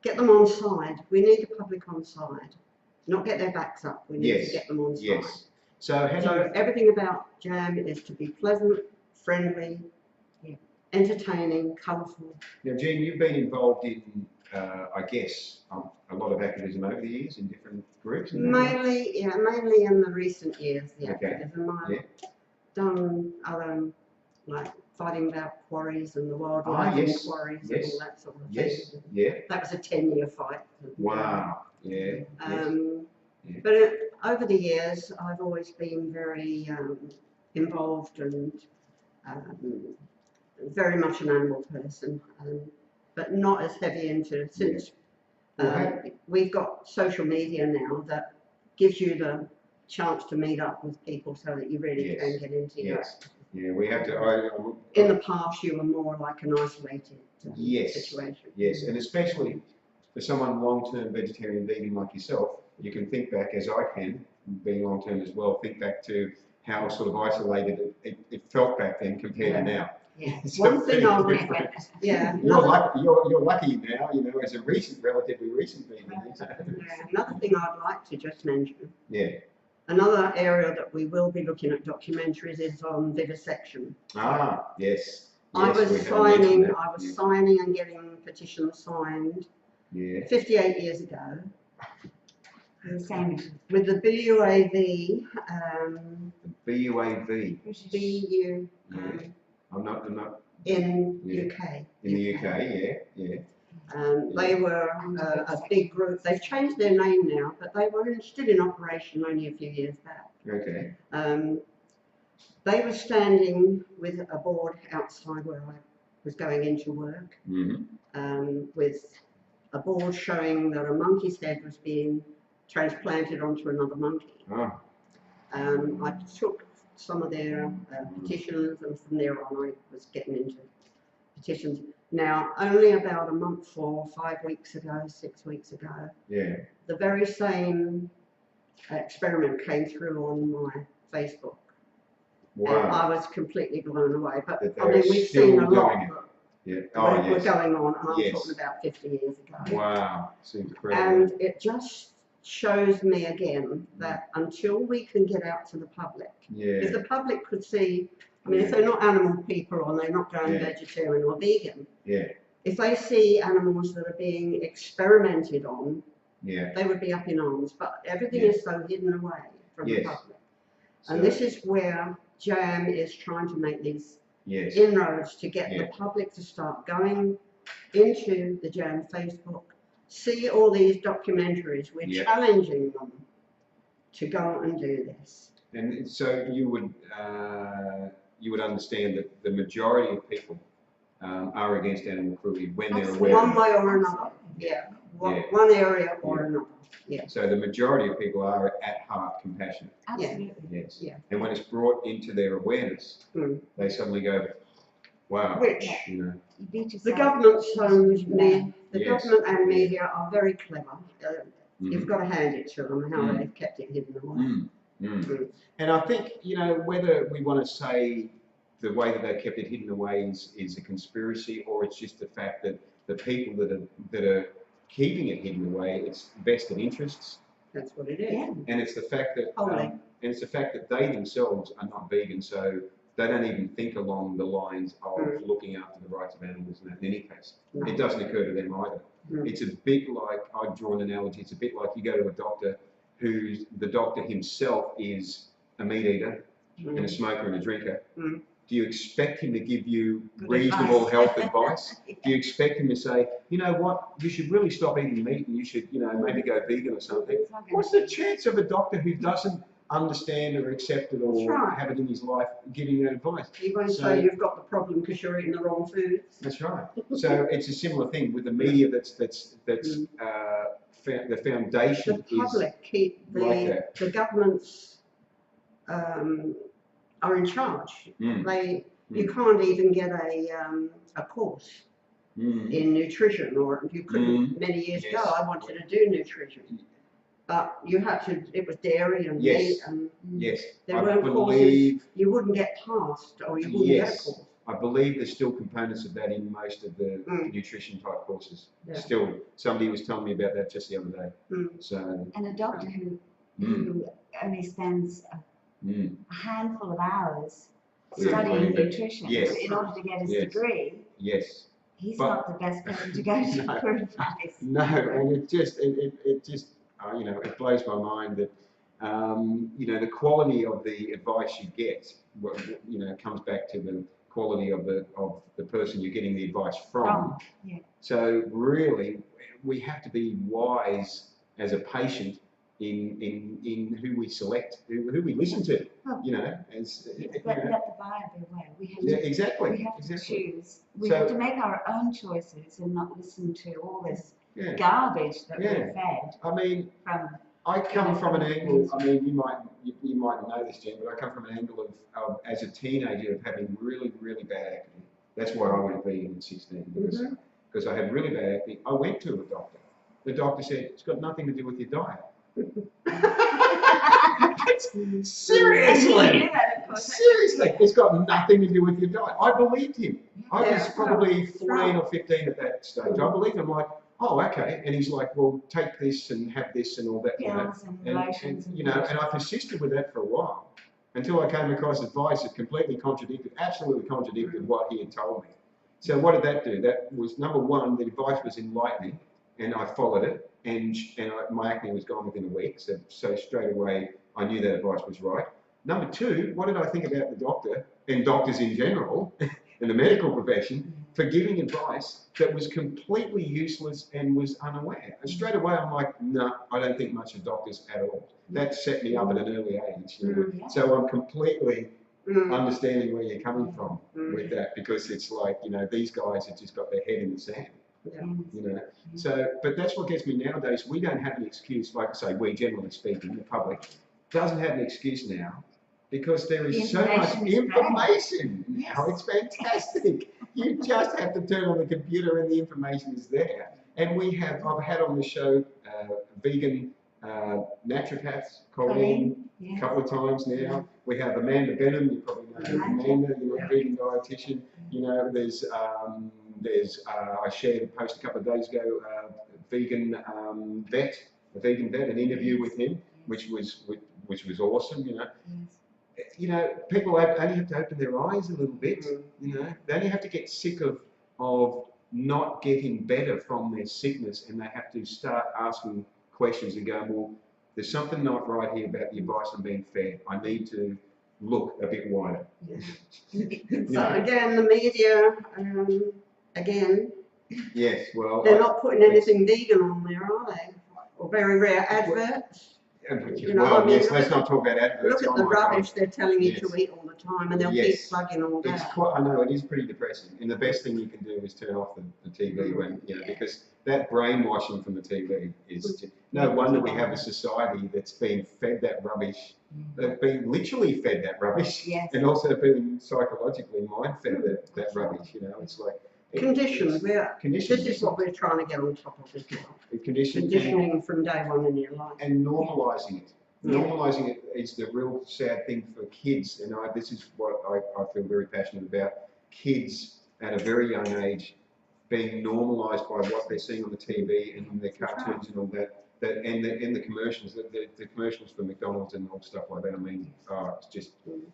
get them on side. We need the public on side, not get their backs up. We need Yes. to get them on side. Yes. So how do So you? everything about JAAM is to be pleasant, friendly, Yeah. entertaining, colourful. Now, Jean, you've been involved in, I guess, a lot of activism over the years in different groups. Mainly in the recent years, the Okay. activism. I've Yeah. done other, like fighting about quarries and the wildlife in yes. quarries Yes. and all that sort of Yes. thing. Yeah. That was a 10-year fight. Wow. Yeah. Yes. Yeah. But over the years, I've always been very involved and very much an animal person, but not as heavy into, since we've got social media now that gives you the chance to meet up with people so that you really Yes. can get into your Yes. Yeah, we have to. In the past, you were more like an isolated Yes. situation. Yes, and especially for someone long-term vegetarian vegan like yourself, you can think back, as I can, being long-term as well, think back to how sort of isolated it felt back then compared to now. Yeah. It's One a thing big I would- difference. Yeah. You're lucky now, you know, as a relatively recent vegan. Another thing I'd like to just mention. Yeah. Another area that we will be looking at documentaries is on vivisection. Ah, yes. I Yes, was we haven't mentioned that. Yeah. signing and getting petitions signed Yeah. 58 years ago The same. with the BUAV, BUAV. BU Yeah. I'm not in Yeah. UK. in the UK. Yeah. They were a big group. They've changed their name now, but they were still in operation only a few years back. Okay. They were standing with a board outside where I was going into work, with a board showing that a monkey's head was being transplanted onto another monkey. Oh. I took some of their petitions, and from there on I was getting into petitions. Now, only about a month or 5 weeks ago, 6 weeks ago, Yeah. the very same experiment came through on my Facebook. And Wow. I was completely blown away. But That I mean, they're we've still seen a lot doing it. that Yeah. Oh, were yes. going on, and I'm Yes. talking about 50 years ago. Wow. It's incredible. And it just shows me again that until we can get out to the public, if Yeah. the public could see, I mean, if they're not animal people or they're not going Yeah. vegetarian or vegan, Yeah. if they see animals that are being experimented on, Yeah. they would be up in arms. But everything Yeah. is so hidden away from Yes. the public. So, And this is where JAAM is trying to make these yes. inroads to get Yeah. the public to start going into the JAAM Facebook, see all these documentaries. We're Yeah. challenging them to go and do this. And so you would understand that the majority of people are against animal cruelty when they're aware. One of it. way or another, yeah. Yeah. One area or another, yeah. So the majority of people are at heart compassionate. Absolutely. Yes. Yeah. And when it's brought into their awareness, Mm. they suddenly go, wow. Which You know. You beat the yourself. government's the Yes. government and media are very clever. You've Mm. got to hand it to them how Mm. they've kept it hidden away. Mm. Mm. Mm. And I think, you know, whether we want to say the way that they kept it hidden away is a conspiracy, or it's just the fact that the people that are keeping it hidden away, it's vested interests, That's what it is. Yeah. and it's the fact that Totally. they themselves are not vegan, so they don't even think along the lines of looking after the rights of animals in any case. No. It doesn't occur to them either. Mm. It's a bit like, I've drawn an analogy, it's a bit like you go to a doctor the doctor himself is a meat eater and a smoker and a drinker. Mm. Do you expect him to give you Good reasonable advice. health advice? Do you expect him to say, you know what, you should really stop eating meat and you should, you know, maybe go vegan or something? It's not gonna What's the chance of a doctor who doesn't understand or accept it or That's right. have it in his life giving you advice? You won't So- say you've got the problem because you're eating the wrong foods. That's right. So it's a similar thing with the media. That's the foundation The public keep like that. the governments are in charge. Mm. You can't even get a course in nutrition, or you couldn't, many years ago, I wanted to do nutrition. But you had to, it was dairy and meat, and there weren't courses, you wouldn't get past, or you wouldn't get a course. I believe there's still components of that in most of the nutrition type courses. Still, somebody was telling me about that just the other day. So, and a doctor who only spends a handful of hours studying nutrition in order to get his degree. He's not the best person to go to for advice. No, and it just you know, it blows my mind that you know, the quality of the advice you get, you know, comes back to the quality of the person you're getting the advice from. So really, we have to be wise as a patient in who we select, who we listen to. You know, as let the buyer beware. We have to, exactly. We have to choose. We have to make our own choices and not listen to all this garbage that we're fed. I mean, from I come from an angle. I mean, you might know this, Jen, but I come from an angle of as a teenager of having really bad acne. That's why I went vegan at 16 because I had really bad acne. I went to a doctor. The doctor said it's got nothing to do with your diet. Seriously, it's got nothing to do with your diet. I believed him. I was probably 14 or 15 at that stage. I believed him. Like, oh, okay. And he's like, well, take this and have this and all that. You know, and I persisted with that for a while until I came across advice that completely absolutely contradicted what he had told me. So what did that do? That was, number one, the advice was enlightening, and I followed it, and my acne was gone within a week. So straight away, I knew that advice was right. Number two, what did I think about the doctor and doctors in general in the medical profession for giving advice that was completely useless and was unaware? And straight away, I'm like, no, I don't think much of doctors at all. That set me up at an early age. You know? So I'm completely understanding where you're coming from with that, because it's like, you know, these guys have just got their head in the sand. You know, so, but that's what gets me nowadays. We don't have an excuse, like I say, we generally speaking, the public doesn't have an excuse now, because there is so much information now. It's fantastic. You just have to turn on the computer and the information is there. And I've had on the show vegan naturopaths, Colleen, a couple of times now. We have Amanda Benham, you probably know Amanda, you're a vegan dietitian. You know, there's I shared a post a couple of days ago, a vegan vet, an interview with him, which was awesome. You know, people only have to open their eyes a little bit. You know, they only have to get sick of not getting better from their sickness, and they have to start asking questions and go, well, there's something not right here about the advice I'm being fed. I need to look a bit wider. So again, the media, again, well, they're not putting anything vegan on there, are they? Or very rare adverts. You know, well, I mean, let's not talk about adverts. Look at the rubbish they're telling you to eat all the time, and they'll keep plugging all that. I know, it is pretty depressing. And the best thing you can do is turn off the TV when, you know, because that brainwashing from the TV is no wonder we have a society that's being fed that rubbish. They've been literally fed that rubbish, and also being psychologically mind-fed that rubbish. You know, it's like conditioned. This is what we're trying to get on top of as well. Conditioning from day one in your life. And normalising it. Normalising it is the real sad thing for kids, and this is what I feel very passionate about. Kids at a very young age being normalised by what they're seeing on the TV and in their cartoons and all that. And the commercials, the commercials for McDonald's and all stuff like that. I mean, it's just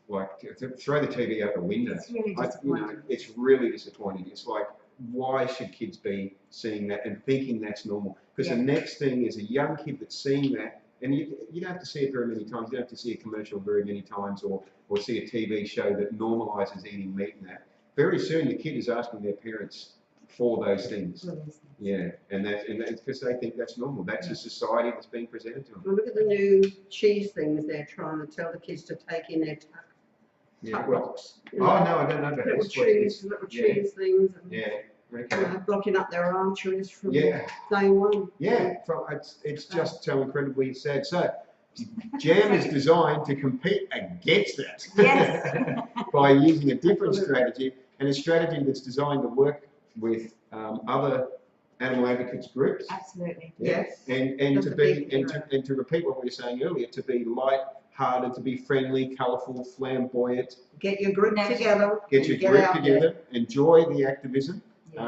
like to throw the TV out the window. It's really disappointing. It's really disappointing. It's like, why should kids be seeing that and thinking that's normal? Because the next thing is a young kid that's seeing that, and you don't have to see it very many times. You don't have to see a commercial very many times, or see a TV show that normalises eating meat and that. Very soon, the kid is asking their parents for those things. And that's because they think that's normal. That's a society that's being presented to them. Well, look at the new cheese things they're trying to tell the kids to take in their tuck box. No, I don't know about little cheese things. And, blocking up their arteries from day one. It's just so incredibly sad. So, JAAM is designed to compete against that by using a different strategy, and a strategy that's designed to work with other animal advocates groups. Absolutely. Yes. And That's to a be big and to repeat what we were saying earlier, to be light-hearted, to be friendly, colourful, flamboyant. Get your group together. Get your group together. Enjoy the activism. You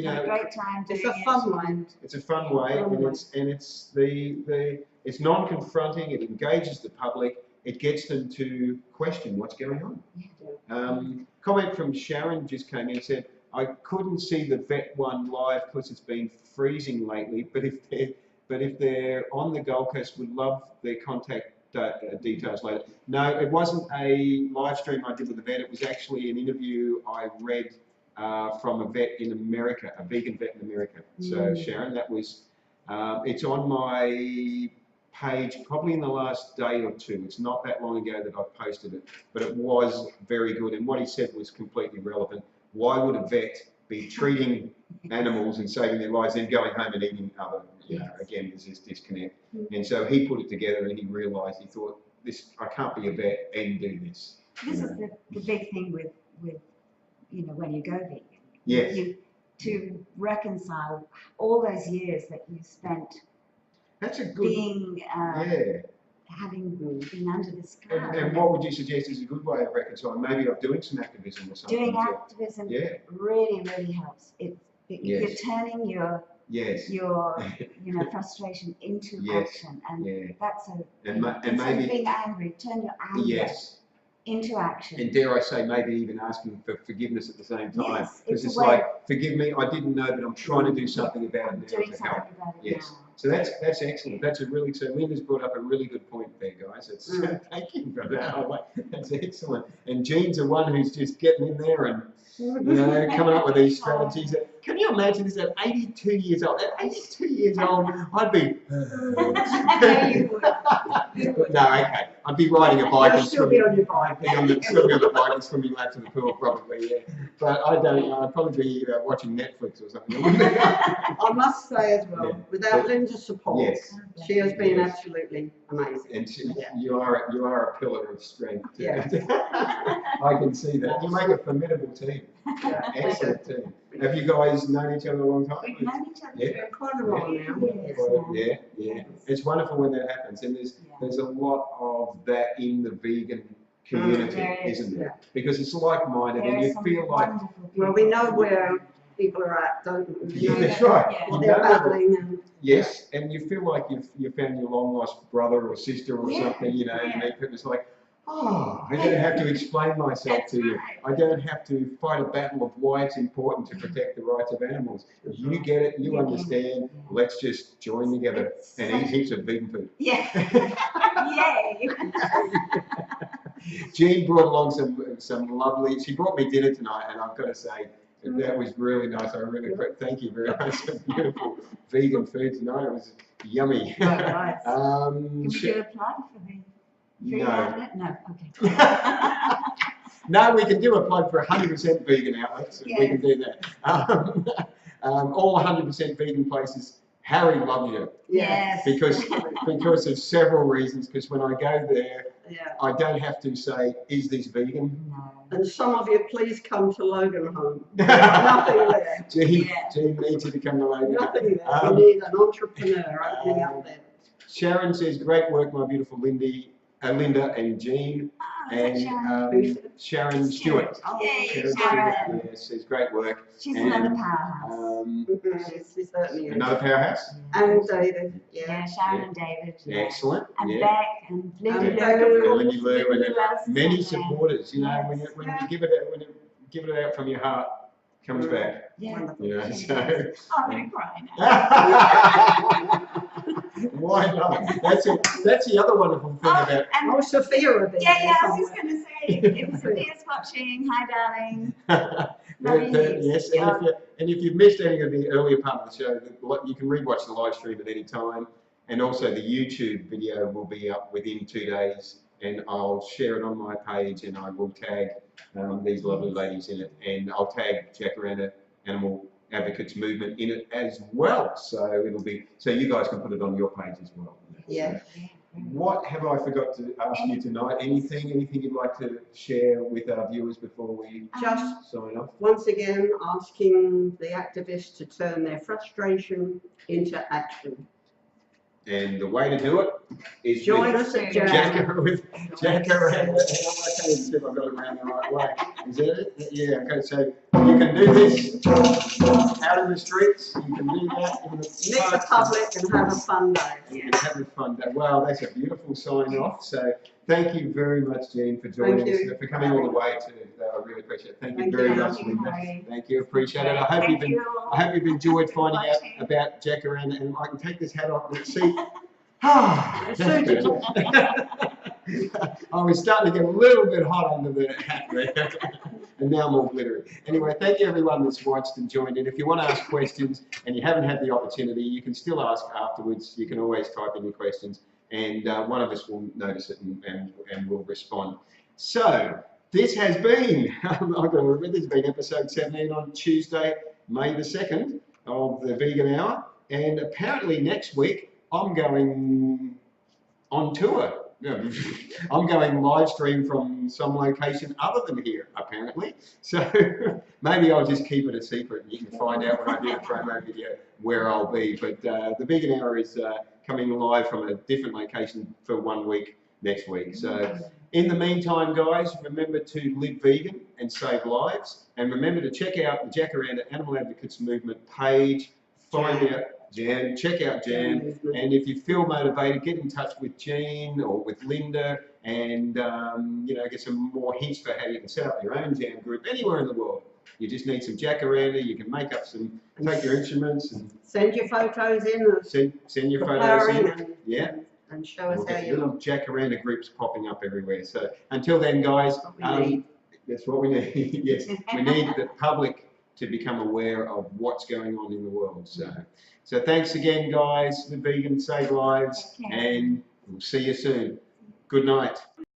know, a great time. It's a fun way. It's a fun way, and it's non-confronting. It engages the public. It gets them to question what's going on. Comment from Sharon just came in and said, I couldn't see the vet one live because it's been freezing lately, but if they're on the Gold Coast, would love their contact details later. No, it wasn't a live stream I did with the vet. It was actually an interview I read from a vet in America, a vegan vet in America. So Sharon, that was, it's on my page probably in the last day or two. It's not that long ago that I posted it, but it was very good. And what he said was completely relevant. Why would a vet be treating animals and saving their lives, then going home and eating other, you know, again, there's this disconnect. And so he put it together and he realised, he thought, I can't be a vet and do this. This is the big thing with you know, when you go vegan. Yes. To reconcile all those years that you spent That's a good, being, having been under this cloud. and what would you suggest is a good way of reconciling? Maybe of doing some activism or something. Doing activism really, really helps. You're turning your you know, frustration into action, and that's and maybe being angry, turn your anger into action. And dare I say, maybe even asking for forgiveness at the same time. Yes, because it's like, forgive me, I didn't know, but I'm trying to do something about it now. Doing something about it now. So that's excellent. That's so Linda's brought up a really good point there, guys. It's thank you for that. That's excellent. And Jean's the one who's just getting in there and coming up with these strategies. Can you imagine this at 82 years old? At 82 years old, I'd be. No, okay. I'd be riding a bike and still on your bike. Still be on the bike and swimming laps in the pool, probably, But I don't. I'd probably be watching Netflix or something. I must say as well, without Linda's support, she has been absolutely amazing. And you are a pillar of strength. I can see that. You make a formidable team. Excellent team. Have you guys known each other a long time? We've known each other for quite a while now. It's wonderful when that happens, and there's a lot of that in the vegan community, isn't there? Because it's like-minded, and you feel like. Well, we know where people are at, don't we? Yeah, that's right. What they're battling. And yes, and you feel like you've found your long-lost brother or sister or something, you know, you meet people, it's like, oh, I don't have to explain myself to you. I don't have to fight a battle of why it's important to protect the rights of animals. You get it, you understand, let's just join together and eat heaps of vegan food. Yeah. Yay. Jean brought along some lovely, she brought me dinner tonight, and I've got to say, that was really nice. I really thank you very much. Some beautiful vegan food tonight. It was yummy. Oh, nice. Can we do a plug for the vegan outlet? No, okay. No, we can do a plug for 100% vegan outlets. Yes. We can do that. All 100% vegan places. Harry loves you. Yes. Because of several reasons. Because when I go there, I don't have to say, is this vegan? No. And some of you, please come to Logan Home. Nothing there. Jean needs you to come to Logan. Nothing there. We need an entrepreneur opening up there. Sharon says, great work, my beautiful Linda and Jean. And Sharon Stewart. Sharon. Yes, says great work. She's another powerhouse. She's certainly another powerhouse. And David. Sharon and David. Excellent. And Beck and Lindy Lou and many supporters. You know, when you give it out from your heart, it comes back. Yeah. You know, so. I'm gonna cry now. Why not? That's the other wonderful thing about. And Sophia a bit. Yeah, I was just going to say, it was Sophia's watching. Hi, darling. Yes, and if you've missed any of the earlier part of the show, you can rewatch the live stream at any time, and also the YouTube video will be up within 2 days, and I'll share it on my page, and I will tag these lovely ladies in it, and I'll tag Jacaranda Animal Advocates Movement in it as well, so it'll be so you guys can put it on your page as well. Yeah. What have I forgot to ask you tonight? Anything you'd like to share with our viewers before we Just sign off? once again asking the activists to turn their frustration into action. And the way to do it is Join us at JAAM. with Jacaranda. I've got it around the right way. Is that it? Yeah, okay, so you can do this out in the streets, you can do that in the Meet the public and have a fun day. You can have a fun day. Wow, that's a beautiful sign off. So thank you very much, Jean, for joining us, for coming all the way too. I really appreciate it. Thank you very much, Linda. Thank you, appreciate it. I hope you've enjoyed finding out about Jacaranda, and I can take this hat off and see. That's good. I was starting to get a little bit hot under the hat there, and now I'm all glittery. Anyway, thank you everyone that's watched and joined in. If you want to ask questions and you haven't had the opportunity, you can still ask afterwards. You can always type in your questions, and one of us will notice it and will respond. So this has been, I've got to remember, this has been episode 17 on Tuesday, May the 2nd of the Vegan Hour, and apparently next week I'm going on tour. I'm going live stream from some location other than here, apparently. So maybe I'll just keep it a secret and you can find out when I do the promo video where I'll be. But the Vegan Hour is coming live from a different location for 1 week next week. So in the meantime, guys, remember to live vegan and save lives. And remember to check out the Jacaranda Animal Advocates Movement page. Find out JAAM, check out JAAM, and if you feel motivated, get in touch with Jean or with Linda, and you know, get some more hints for how you can set up your own JAAM group anywhere in the world. You just need some Jacaranda. You can make up some, take your instruments and send your photos in. Send your photos in. And, yeah. And show us how you. Little Jacaranda groups popping up everywhere. So until then, guys, that's what we need. Yes, we need the public to become aware of what's going on in the world. So thanks again, guys. Live vegan, save lives, and we'll see you soon. Good night.